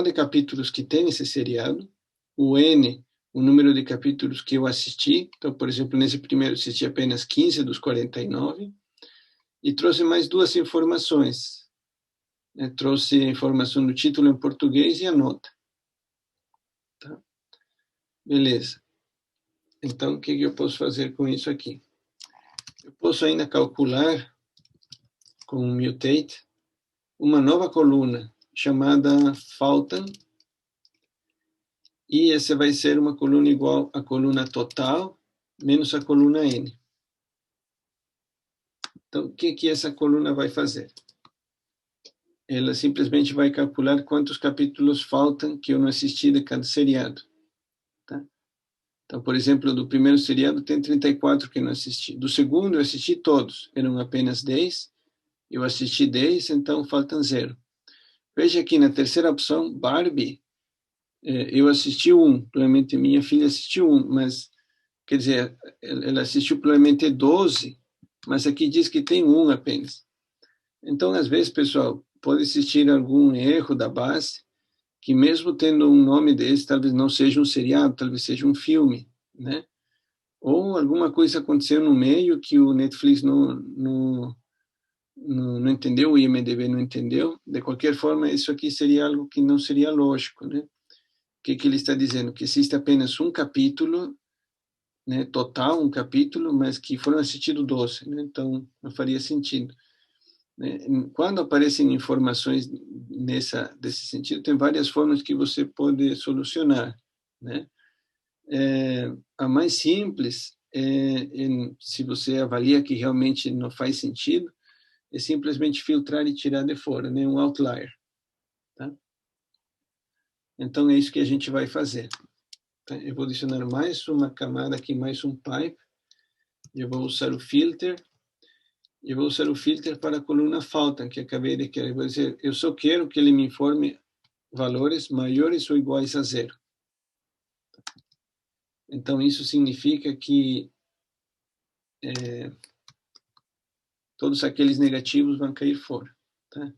de capítulos que tem esse seriado, o N, o número de capítulos que eu assisti. Então, por exemplo, nesse primeiro assisti apenas 15 dos 49, e trouxe mais duas informações. Trouxe a informação do título em português e a nota. Tá? Beleza. Então, o que eu posso fazer com isso aqui? Eu posso ainda calcular com o mutate uma nova coluna chamada faltam, e essa vai ser uma coluna igual à coluna total menos a coluna n. Então, o que essa coluna vai fazer? Ela simplesmente vai calcular quantos capítulos faltam que eu não assisti de cada seriado. Tá? Então, por exemplo, do primeiro seriado tem 34 que eu não assisti. Do segundo eu assisti todos, eram apenas 10. Eu assisti 10, então faltam 0. Veja aqui na terceira opção, Barbie, eu assisti provavelmente minha filha assistiu mas, quer dizer, ela assistiu provavelmente 12, mas aqui diz que tem apenas. Então, às vezes, pessoal, pode existir algum erro da base, que mesmo tendo um nome desse, talvez não seja um seriado, talvez seja um filme, né? Ou alguma coisa aconteceu no meio que o Netflix não entendeu, o IMDb não entendeu. De qualquer forma, isso aqui seria algo que não seria lógico, né? O que ele está dizendo? Que existe apenas um capítulo, né, total, um capítulo, mas que foram assistidos 12, né? Então, não faria sentido. Né? Quando aparecem informações desse sentido, tem várias formas que você pode solucionar, né? A mais simples, se você avalia que realmente não faz sentido, é simplesmente filtrar e tirar de fora, né? Um outlier. Tá? Então, é isso que a gente vai fazer. Tá? Eu vou adicionar mais uma camada aqui, mais um pipe. Eu vou usar o filter. Eu vou usar o filter para a coluna faltam, que acabei de querer. Vou dizer, eu só quero que ele me informe valores maiores ou iguais a 0. Então, isso significa que todos aqueles negativos vão cair fora. Tá?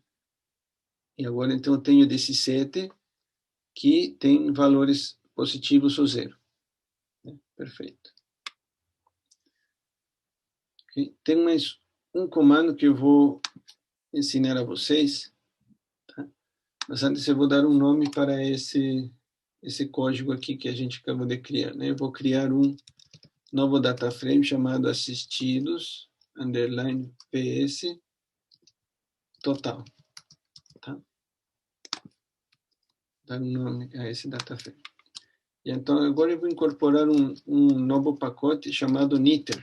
E agora, então, eu tenho desse set que tem valores positivos ou 0. Perfeito. Okay. Tem mais um comando que eu vou ensinar a vocês. Tá? Mas antes eu vou dar um nome para esse esse código aqui que a gente acabou de criar, né? Eu vou criar um novo data frame chamado assistidos, underline PS, total, tá? Dar um nome a esse data frame. E então, agora eu vou incorporar um novo pacote chamado knitr.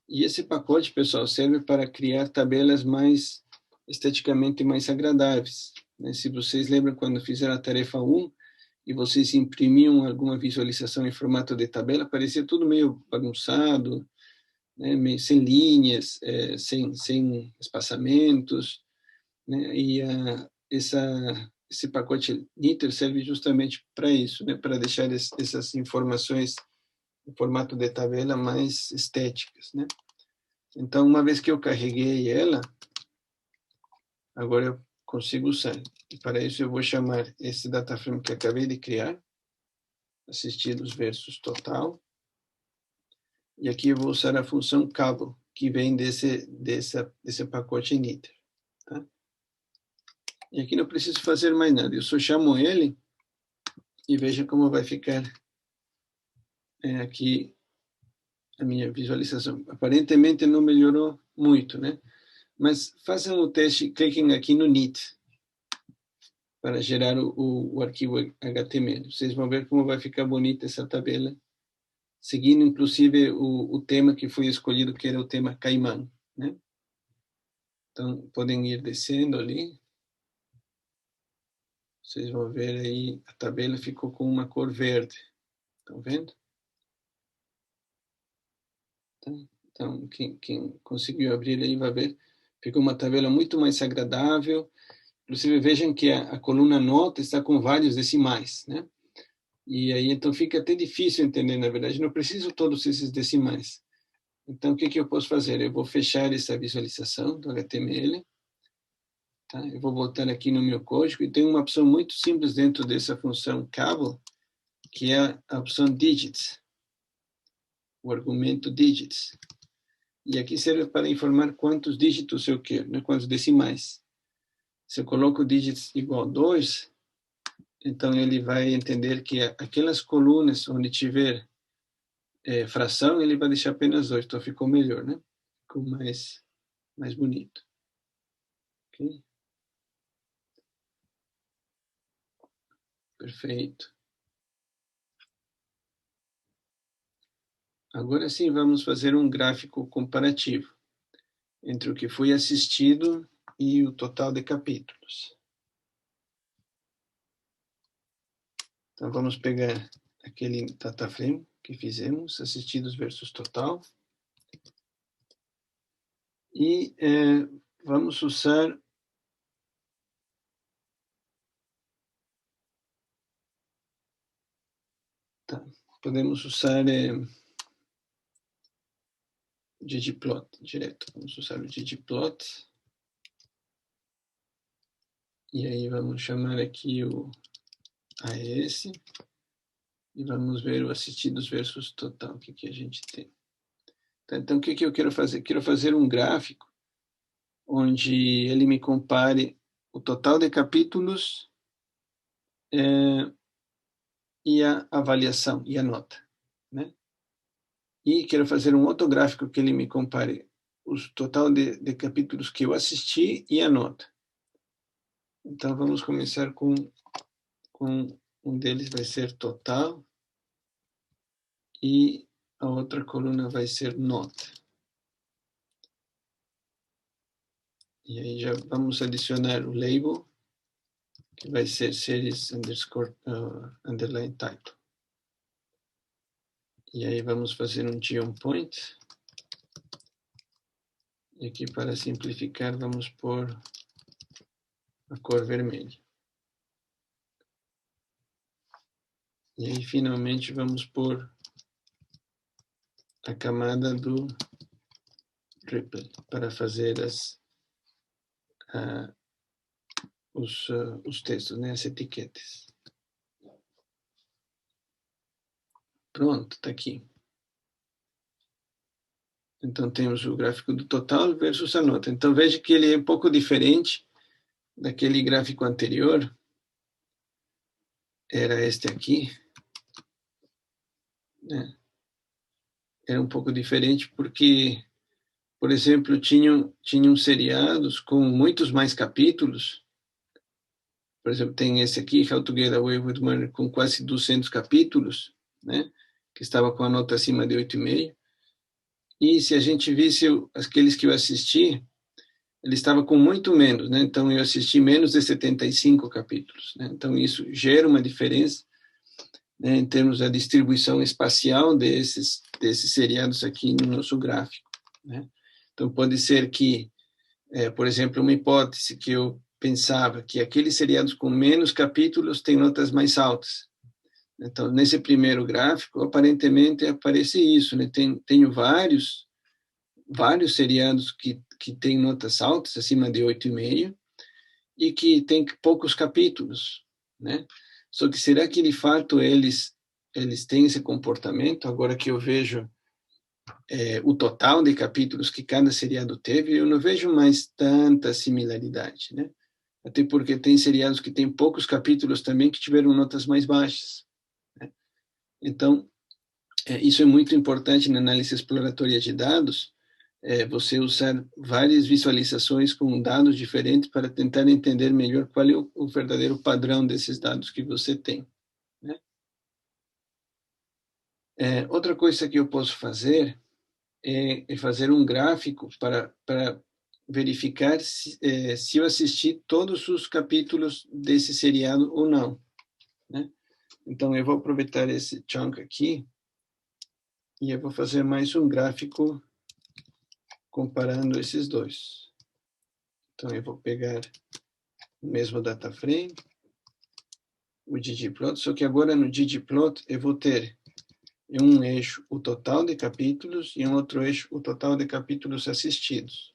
E esse pacote, pessoal, serve para criar tabelas mais esteticamente mais agradáveis, né? Se vocês lembram quando fizeram a tarefa 1 e vocês imprimiam alguma visualização em formato de tabela, parecia tudo meio bagunçado, né? Meio sem linhas, sem espaçamentos, né? E esse pacote knitr serve justamente para isso, né? Para deixar essas informações em formato de tabela mais estéticas, né? Então, uma vez que eu carreguei ela, agora eu consigo usar. E para isso eu vou chamar esse data frame que acabei de criar, assistidos versus total. E aqui eu vou usar a função cabo, que vem desse pacote knitr. Tá? E aqui não preciso fazer mais nada. Eu só chamo ele e veja como vai ficar aqui a minha visualização. Aparentemente não melhorou muito, né? Mas façam o teste, cliquem aqui no knit para gerar o arquivo HTML. Vocês vão ver como vai ficar bonita essa tabela, seguindo inclusive o tema que foi escolhido, que era o tema Caimão, né? Então, podem ir descendo ali. Vocês vão ver aí, a tabela ficou com uma cor verde. Estão vendo? Então, quem conseguiu abrir aí vai ver, ficou uma tabela muito mais agradável. Inclusive, vejam que a coluna nota está com vários decimais, né? E aí, então, fica até difícil entender, na verdade, não preciso todos esses decimais. Então, o que eu posso fazer? Eu vou fechar essa visualização do HTML, tá? Eu vou botar aqui no meu código, e tem uma opção muito simples dentro dessa função cabo, que é a opção digits, o argumento digits. E aqui serve para informar quantos dígitos eu quero, né? Quantos decimais. Se eu coloco digits igual a 2, então ele vai entender que aquelas colunas onde tiver fração, ele vai deixar apenas 2, então ficou melhor, né? Ficou mais bonito. Ok? Perfeito. Agora sim, vamos fazer um gráfico comparativo entre o que foi assistido e o total de capítulos. Então, vamos pegar aquele data frame que fizemos, assistidos versus total, e vamos usar podemos usar ggplot direto. Vamos usar o ggplot. E aí vamos chamar aqui o AS. E vamos ver o assistidos versus total. O que a gente tem. Então, o que eu quero fazer? Quero fazer um gráfico onde ele me compare o total de capítulos e a avaliação, e a nota, né? E quero fazer um outro gráfico que ele me compare o total de capítulos que eu assisti e a nota. Então, vamos começar com um deles vai ser total e a outra coluna vai ser nota. E aí já vamos adicionar o label, que vai ser series underline title. E aí vamos fazer um geopoint. E aqui, para simplificar, vamos pôr a cor vermelha. E aí, finalmente, vamos pôr a camada do Ripple para fazer os textos, né, as etiquetas. Pronto, está aqui. Então, temos o gráfico do total versus a nota. Então, veja que ele é um pouco diferente daquele gráfico anterior, era este aqui, né? Era um pouco diferente porque, por exemplo, tinham seriados com muitos mais capítulos. Por exemplo, tem esse aqui, How to Get Away with Murder, com quase 200 capítulos, né? Que estava com a nota acima de 8,5. E se a gente visse aqueles que eu assisti, ele estava com muito menos, né? Então eu assisti menos de 75 capítulos, né? Então isso gera uma diferença, né, em termos da distribuição espacial desses seriados aqui no nosso gráfico, né? Então pode ser que, por exemplo, uma hipótese que eu pensava que aqueles seriados com menos capítulos têm notas mais altas. Então, nesse primeiro gráfico, aparentemente aparece isso, né? Tenho vários seriados que têm notas altas, acima de 8,5, e que têm poucos capítulos, né? Só que será que, de fato, eles têm esse comportamento? Agora que eu vejo o total de capítulos que cada seriado teve, eu não vejo mais tanta similaridade, né? Até porque tem seriados que têm poucos capítulos também que tiveram notas mais baixas, né? Então, isso é muito importante na análise exploratória de dados, você usar várias visualizações com dados diferentes para tentar entender melhor qual é o verdadeiro padrão desses dados que você tem, né? Outra coisa que eu posso fazer é fazer um gráfico para verificar se eu assisti todos os capítulos desse seriado ou não, né? Então, eu vou aproveitar esse chunk aqui e eu vou fazer mais um gráfico comparando esses dois. Então, eu vou pegar o mesmo data frame, o ggplot, só que agora no ggplot eu vou ter em um eixo o total de capítulos e em outro eixo o total de capítulos assistidos.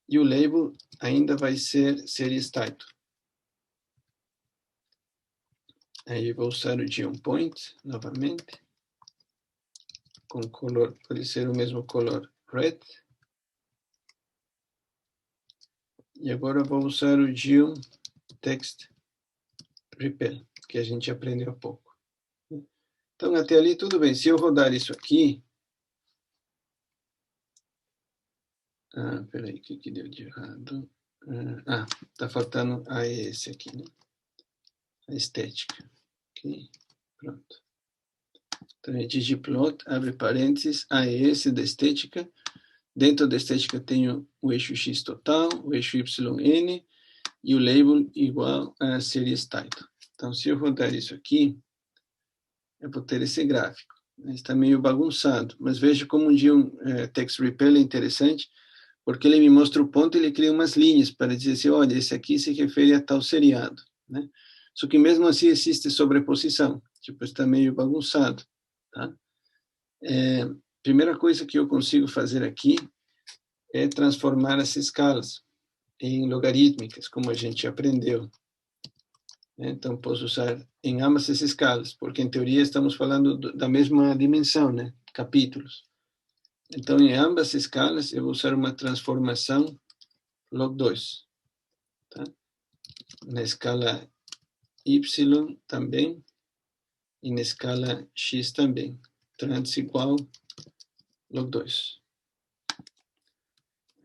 E o label ainda vai ser series title. Aí eu vou usar o geopoint novamente, com color, pode ser o mesmo color red. E agora eu vou usar o geotext repel, que a gente aprendeu há pouco. Então, até ali tudo bem. Se eu rodar isso aqui... peraí, o que deu de errado? Tá faltando esse aqui, né? A estética. Ok, pronto. Então, é ggplot, abre parênteses, esse da estética. Dentro da estética tenho o eixo x total, o eixo yn e o label igual a series title. Então, se eu rodar isso aqui, eu vou ter esse gráfico. Está meio bagunçado, mas veja como um text repel é interessante, porque ele me mostra o ponto e ele cria umas linhas para dizer assim, olha, esse aqui se refere a tal seriado, né? Só que mesmo assim existe sobreposição, tipo, está meio bagunçado, tá? Primeira coisa que eu consigo fazer aqui é transformar as escalas em logarítmicas, como a gente aprendeu. Então, posso usar em ambas as escalas, porque em teoria estamos falando da mesma dimensão, né? Capítulos. Então, em ambas as escalas, eu vou usar uma transformação log2. Tá? Na escala y também, e na escala x também. Trans igual log2.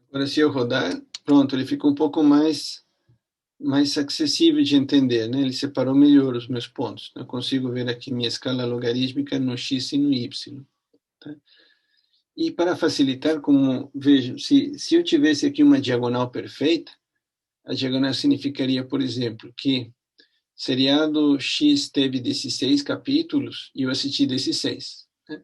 Agora, se eu rodar, pronto, ele fica um pouco mais acessível de entender, né? Ele separou melhor os meus pontos. Eu consigo ver aqui minha escala logarítmica no x e no y. Tá? E para facilitar, como vejam, se eu tivesse aqui uma diagonal perfeita, a diagonal significaria, por exemplo, que seriado X teve 16 capítulos e eu assisti 16. Né?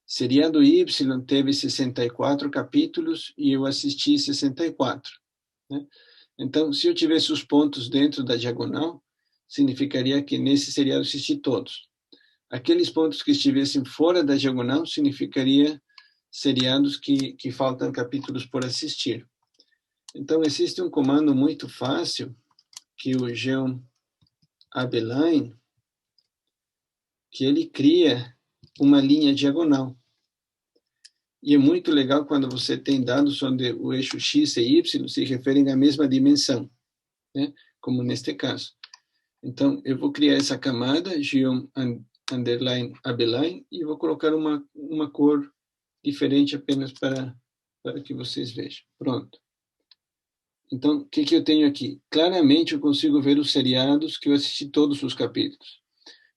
Seriado Y teve 64 capítulos e eu assisti 64. Né? Então, se eu tivesse os pontos dentro da diagonal, significaria que nesse seriado assisti todos. Aqueles pontos que estivessem fora da diagonal, significaria seriados que faltam capítulos por assistir. Então, existe um comando muito fácil, que o geoAbline, que ele cria uma linha diagonal. E é muito legal quando você tem dados onde o eixo x e y se referem à mesma dimensão, né? Como neste caso. Então, eu vou criar essa camada, Geom underline Abeline, e vou colocar uma cor diferente apenas para que vocês vejam. Pronto. Então, o que eu tenho aqui? Claramente eu consigo ver os seriados que eu assisti todos os capítulos.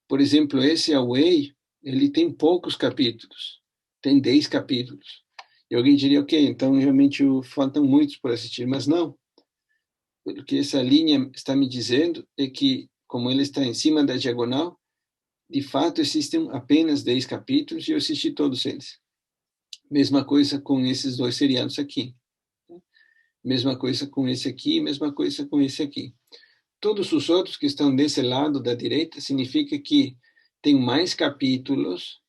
Por exemplo, esse Away, ele tem poucos capítulos. Tem 10 capítulos. E alguém diria, ok, então realmente faltam muitos por assistir. Mas não. O que essa linha está me dizendo é que, como ele está em cima da diagonal, de fato existem apenas 10 capítulos e eu assisti todos eles. Mesma coisa com esses dois seriados aqui. Mesma coisa com esse aqui, mesma coisa com esse aqui. Todos os outros que estão desse lado da direita significa que tem mais capítulos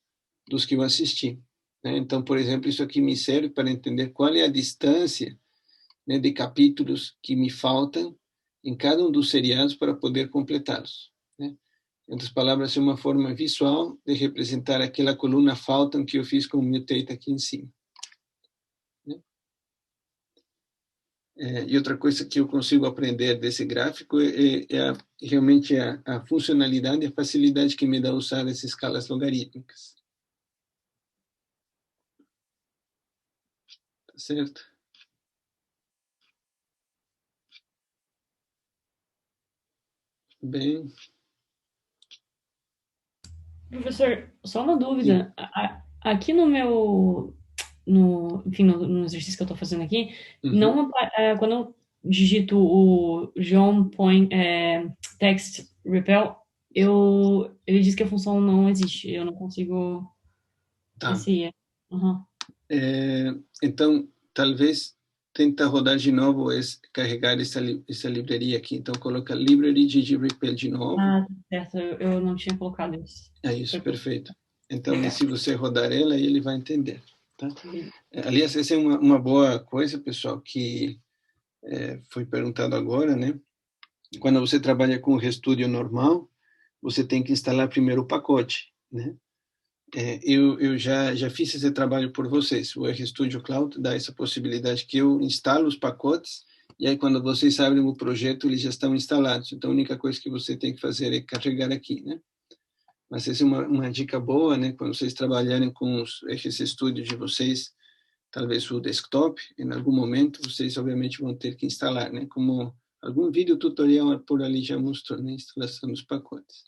dos que eu assisti. Né? Então, por exemplo, isso aqui me serve para entender qual é a distância, né, de capítulos que me faltam em cada um dos seriados para poder completá-los. Né? Em outras palavras, é uma forma visual de representar aquela coluna faltam que eu fiz com o mutate aqui em cima. E outra coisa que eu consigo aprender desse gráfico é realmente a funcionalidade e a facilidade que me dá usar essas escalas logarítmicas. Tá certo? Bem. Professor, só uma dúvida. Aqui no meu, enfim, no exercício que eu estou fazendo aqui, não, quando eu digito o John Point Text Repel, ele diz que a função não existe. Eu não consigo. Tá. Então, talvez tenta rodar de novo, carregar essa livraria aqui. Então, coloca library ggRepel de novo. Ah, certo. Eu não tinha colocado isso. É isso, perfeito. Então, se você rodar ela, ele vai entender. Tá? Aliás, essa é uma boa coisa, pessoal, que foi perguntado agora, né? Quando você trabalha com o RStudio normal, você tem que instalar primeiro o pacote, né? Eu já fiz esse trabalho por vocês. O RStudio Cloud dá essa possibilidade que eu instalo os pacotes e aí quando vocês abrem o projeto, eles já estão instalados. Então, a única coisa que você tem que fazer é carregar aqui, né? Mas essa é uma dica boa, né? Quando vocês trabalharem com os RStudio de vocês, talvez o desktop, em algum momento, vocês obviamente vão ter que instalar, né? Como algum vídeo tutorial por ali já mostrou, né? Instalação dos pacotes.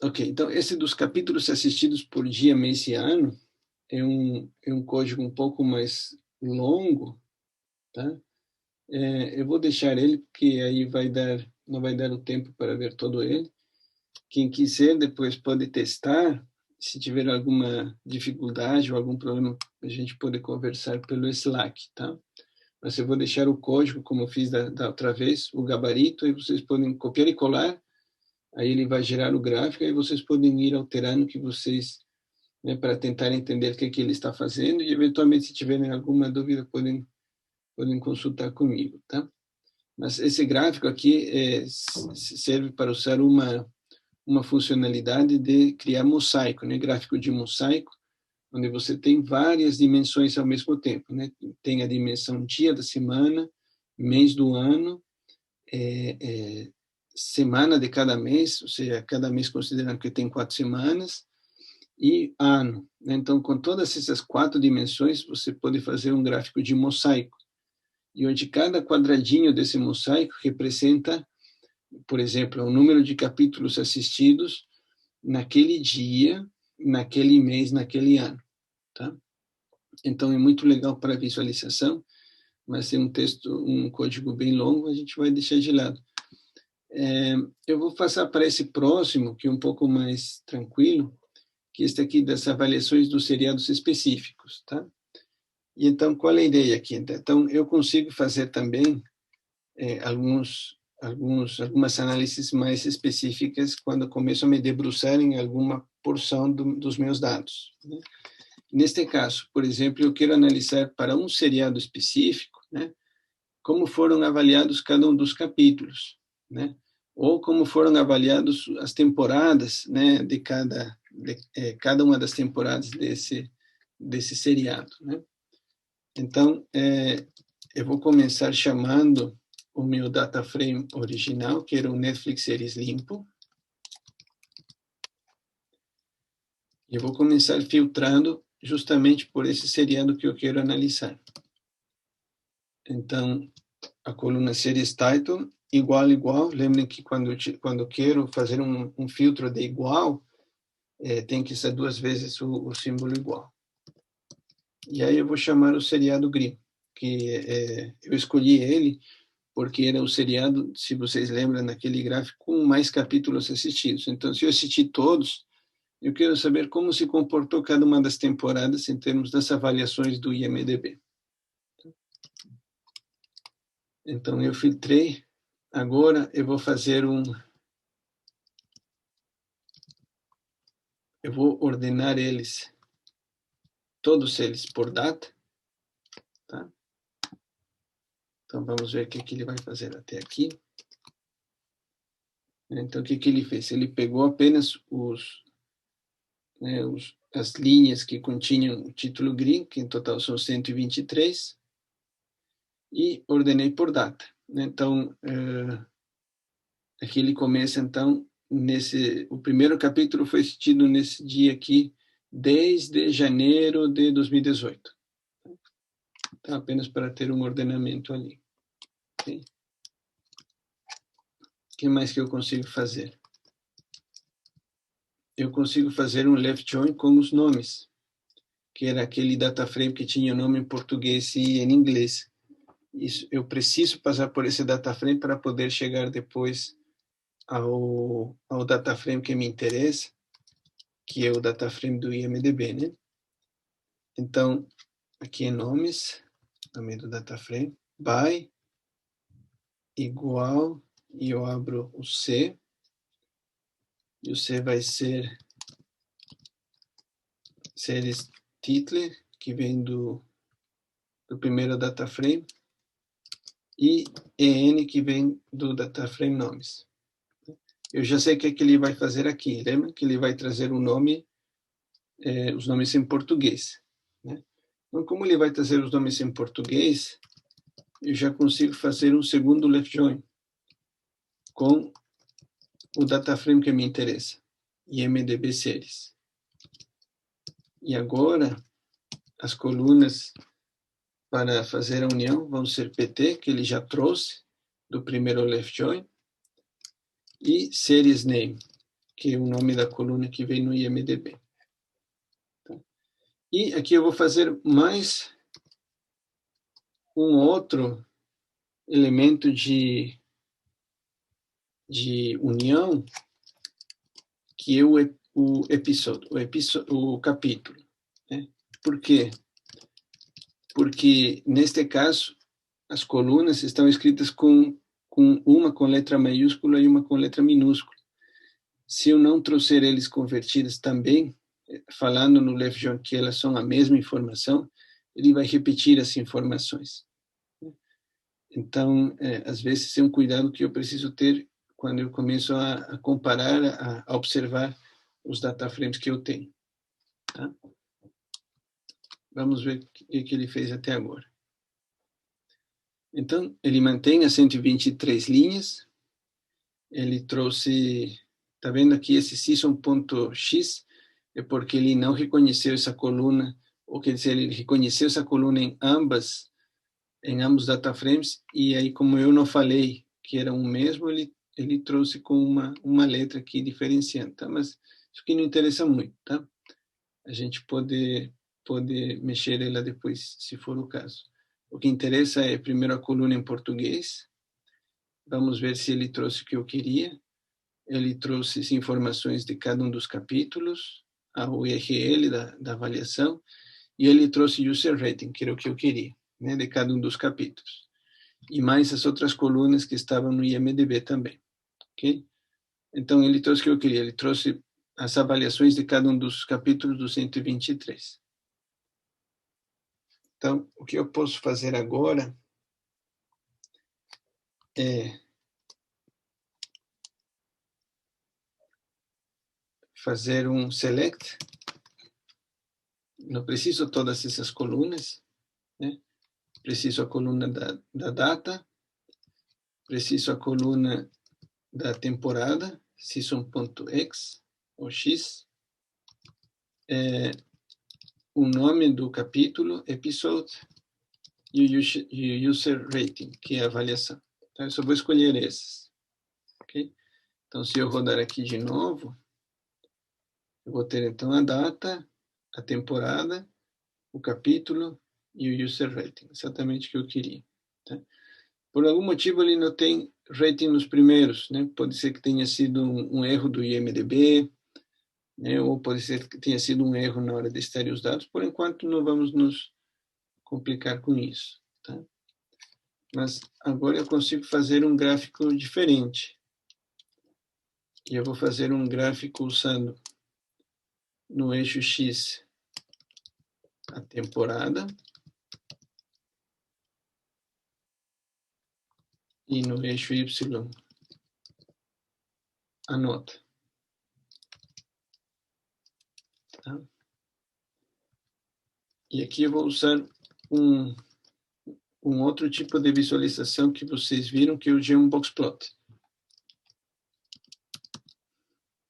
Ok, então esse dos capítulos assistidos por dia, mês e ano é um código um pouco mais longo, tá? Eu vou deixar ele, porque aí não vai dar o tempo para ver todo ele. Quem quiser depois pode testar, se tiver alguma dificuldade ou algum problema, a gente pode conversar pelo Slack, tá? Mas eu vou deixar o código, como eu fiz da outra vez, o gabarito, e vocês podem copiar e colar. Aí ele vai gerar o gráfico, e vocês podem ir alterando o que vocês, né, para tentar entender o que ele está fazendo, e eventualmente, se tiverem alguma dúvida, podem consultar comigo, tá? Mas esse gráfico aqui serve para usar uma funcionalidade de criar mosaico, né? Gráfico de mosaico, onde você tem várias dimensões ao mesmo tempo, né? Tem a dimensão dia da semana, mês do ano, semana de cada mês, ou seja, cada mês considerando que tem 4 semanas, e ano. Né? Então, com todas essas 4 dimensões, você pode fazer um gráfico de mosaico, e onde cada quadradinho desse mosaico representa, por exemplo, o número de capítulos assistidos naquele dia, naquele mês, naquele ano. Tá? Então, é muito legal para visualização, mas tem um código bem longo, a gente vai deixar de lado. Eu vou passar para esse próximo, que é um pouco mais tranquilo, que é este aqui das avaliações dos seriados específicos, tá? E então, qual é a ideia aqui? Então, eu consigo fazer também algumas análises mais específicas quando começo a me debruçar em alguma porção dos meus dados, né? Neste caso, por exemplo, eu quero analisar para um seriado específico, né, como foram avaliados cada um dos capítulos, né? Ou como foram avaliadas as temporadas, né, de cada uma das temporadas desse seriado, né? Então, eu vou começar chamando o meu data frame original, que era um Netflix Series limpo. E eu vou começar filtrando justamente por esse seriado que eu quero analisar. Então, a coluna Series Title, igual. Lembrem que quando eu quero fazer um filtro de igual, tem que ser 2 vezes o símbolo igual. E aí eu vou chamar o seriado Grimm, que eu escolhi ele porque era o seriado, se vocês lembram, naquele gráfico, com mais capítulos assistidos. Então, se eu assisti todos, eu quero saber como se comportou cada uma das temporadas em termos das avaliações do IMDb. Então, eu filtrei. Agora, eu vou fazer eu vou ordenar eles, todos eles, por data. Tá? Então, vamos ver o que ele vai fazer até aqui. Então, o que ele fez? Ele pegou apenas as linhas que continham o título Grimm, que em total são 123, e ordenei por data. Então, aqui ele começa, então, o primeiro capítulo foi assistido nesse dia aqui, desde janeiro de 2018. Então, apenas para ter um ordenamento ali. Okay? O que mais que eu consigo fazer? Eu consigo fazer um left join com os nomes, que era aquele data frame que tinha o nome em português e em inglês. Isso, eu preciso passar por esse data frame para poder chegar depois ao data frame que me interessa, que é o data frame do IMDb, né? Então, aqui em nomes, nome do data frame, by, igual, e eu abro o C, e o C vai ser series title, que vem do primeiro data frame, e EN, que vem do data frame nomes. Eu já sei o que ele vai fazer aqui. Lembra que ele vai trazer o nome, os nomes em português, né? Então, como ele vai trazer os nomes em português, eu já consigo fazer um segundo left join com o data frame que me interessa, IMDb Series. E agora, as colunas para fazer a união vão ser PT, que ele já trouxe do primeiro left join, e Series Name, que é o nome da coluna que vem no IMDb. E aqui eu vou fazer mais um outro elemento de união, que é o capítulo. Né? Por quê? Porque, neste caso, as colunas estão escritas com uma com letra maiúscula e uma com letra minúscula. Se eu não trouxer eles convertidas também, falando no left join que elas são a mesma informação, ele vai repetir as informações. Então, às vezes, é um cuidado que eu preciso ter quando eu começo a comparar, a observar os data frames que eu tenho. Tá? Vamos ver o que ele fez até agora. Então, ele mantém as 123 linhas. Ele trouxe, está vendo aqui esse season.x, é porque ele não reconheceu essa coluna, ou quer dizer, ele reconheceu essa coluna em ambos data frames, e aí, como eu não falei que era um mesmo, ele trouxe com uma letra aqui diferenciando, tá? Mas isso aqui não interessa muito, tá? A gente pode mexer ela depois, se for o caso. O que interessa é, primeiro, a coluna em português. Vamos ver se ele trouxe o que eu queria. Ele trouxe as informações de cada um dos capítulos, a URL da avaliação, e ele trouxe user rating, que era o que eu queria, né, de cada um dos capítulos. E mais as outras colunas que estavam no IMDb também. Ok? Então, ele trouxe o que eu queria. Ele trouxe as avaliações de cada um dos capítulos do 123. Então, o que eu posso fazer agora é fazer um select. Não preciso todas essas colunas, né? Preciso a coluna da data, preciso a coluna da temporada, season.x, ou x, o nome do capítulo, episode, e o user rating, que é a avaliação. Então, eu só vou escolher esses. Okay? Então, se eu rodar aqui de novo, eu vou ter, então, a data, a temporada, o capítulo e o user rating. Exatamente o que eu queria. Tá? Por algum motivo, ele não tem rating nos primeiros. Né? Pode ser que tenha sido um erro do IMDb, né? Ou pode ser que tenha sido um erro na hora de extrair os dados. Por enquanto, não vamos nos complicar com isso. Tá? Mas agora eu consigo fazer um gráfico diferente. E eu vou fazer um gráfico usando no eixo X a temporada e no eixo Y a nota. Tá? E aqui eu vou usar um outro tipo de visualização que vocês viram, que é o GeoBoxPlot.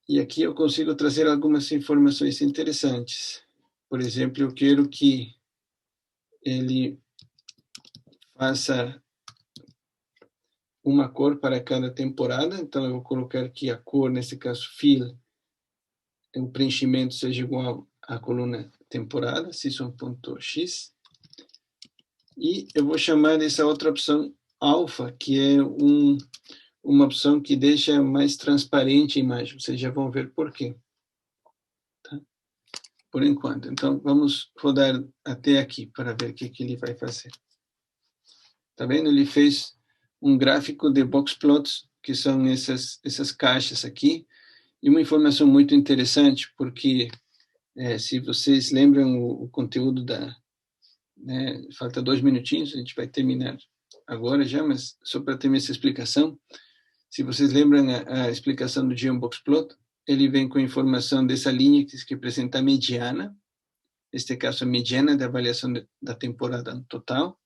E aqui eu consigo trazer algumas informações interessantes. Por exemplo, eu quero que ele faça uma cor para cada temporada, então eu vou colocar aqui a cor, nesse caso fill, o preenchimento seja igual à coluna temporada, season.x, e eu vou chamar essa outra opção alpha, que é uma opção que deixa mais transparente a imagem, vocês já vão ver por quê. Tá? Por enquanto, então vamos rodar até aqui para ver o que ele vai fazer. Tá vendo? Ele fez um gráfico de boxplots, que são essas caixas aqui, e uma informação muito interessante, porque se vocês lembram o conteúdo né, falta 2 minutinhos, a gente vai terminar agora já, mas só para ter essa explicação, se vocês lembram a explicação do GeoBoxPlot, ele vem com a informação dessa linha que representa a mediana, neste caso a mediana da avaliação da temporada no total,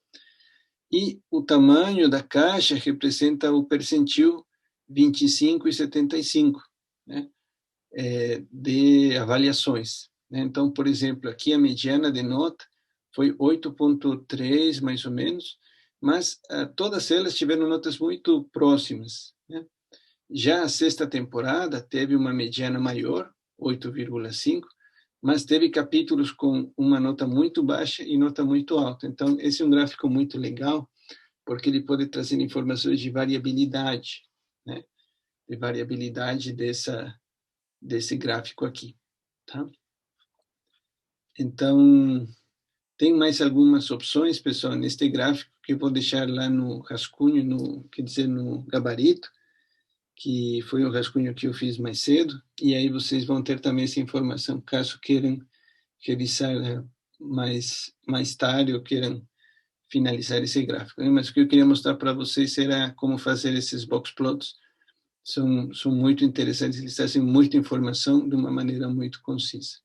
e o tamanho da caixa representa o percentil 25 e 75, né, de avaliações. Né? Então, por exemplo, aqui a mediana de nota foi 8,3, mais ou menos, mas todas elas tiveram notas muito próximas. Né? Já a sexta temporada teve uma mediana maior, 8,5, mas teve capítulos com uma nota muito baixa e nota muito alta. Então, esse é um gráfico muito legal, porque ele pode trazer informações de variabilidade, né? De variabilidade desse gráfico aqui. Tá? Então, tem mais algumas opções, pessoal, neste gráfico, que eu vou deixar lá no rascunho, quer dizer, no gabarito, que foi o rascunho que eu fiz mais cedo, e aí vocês vão ter também essa informação, caso queiram revisar mais tarde ou queiram finalizar esse gráfico. Mas o que eu queria mostrar para vocês era como fazer esses boxplots. São muito interessantes, eles trazem muita informação de uma maneira muito concisa.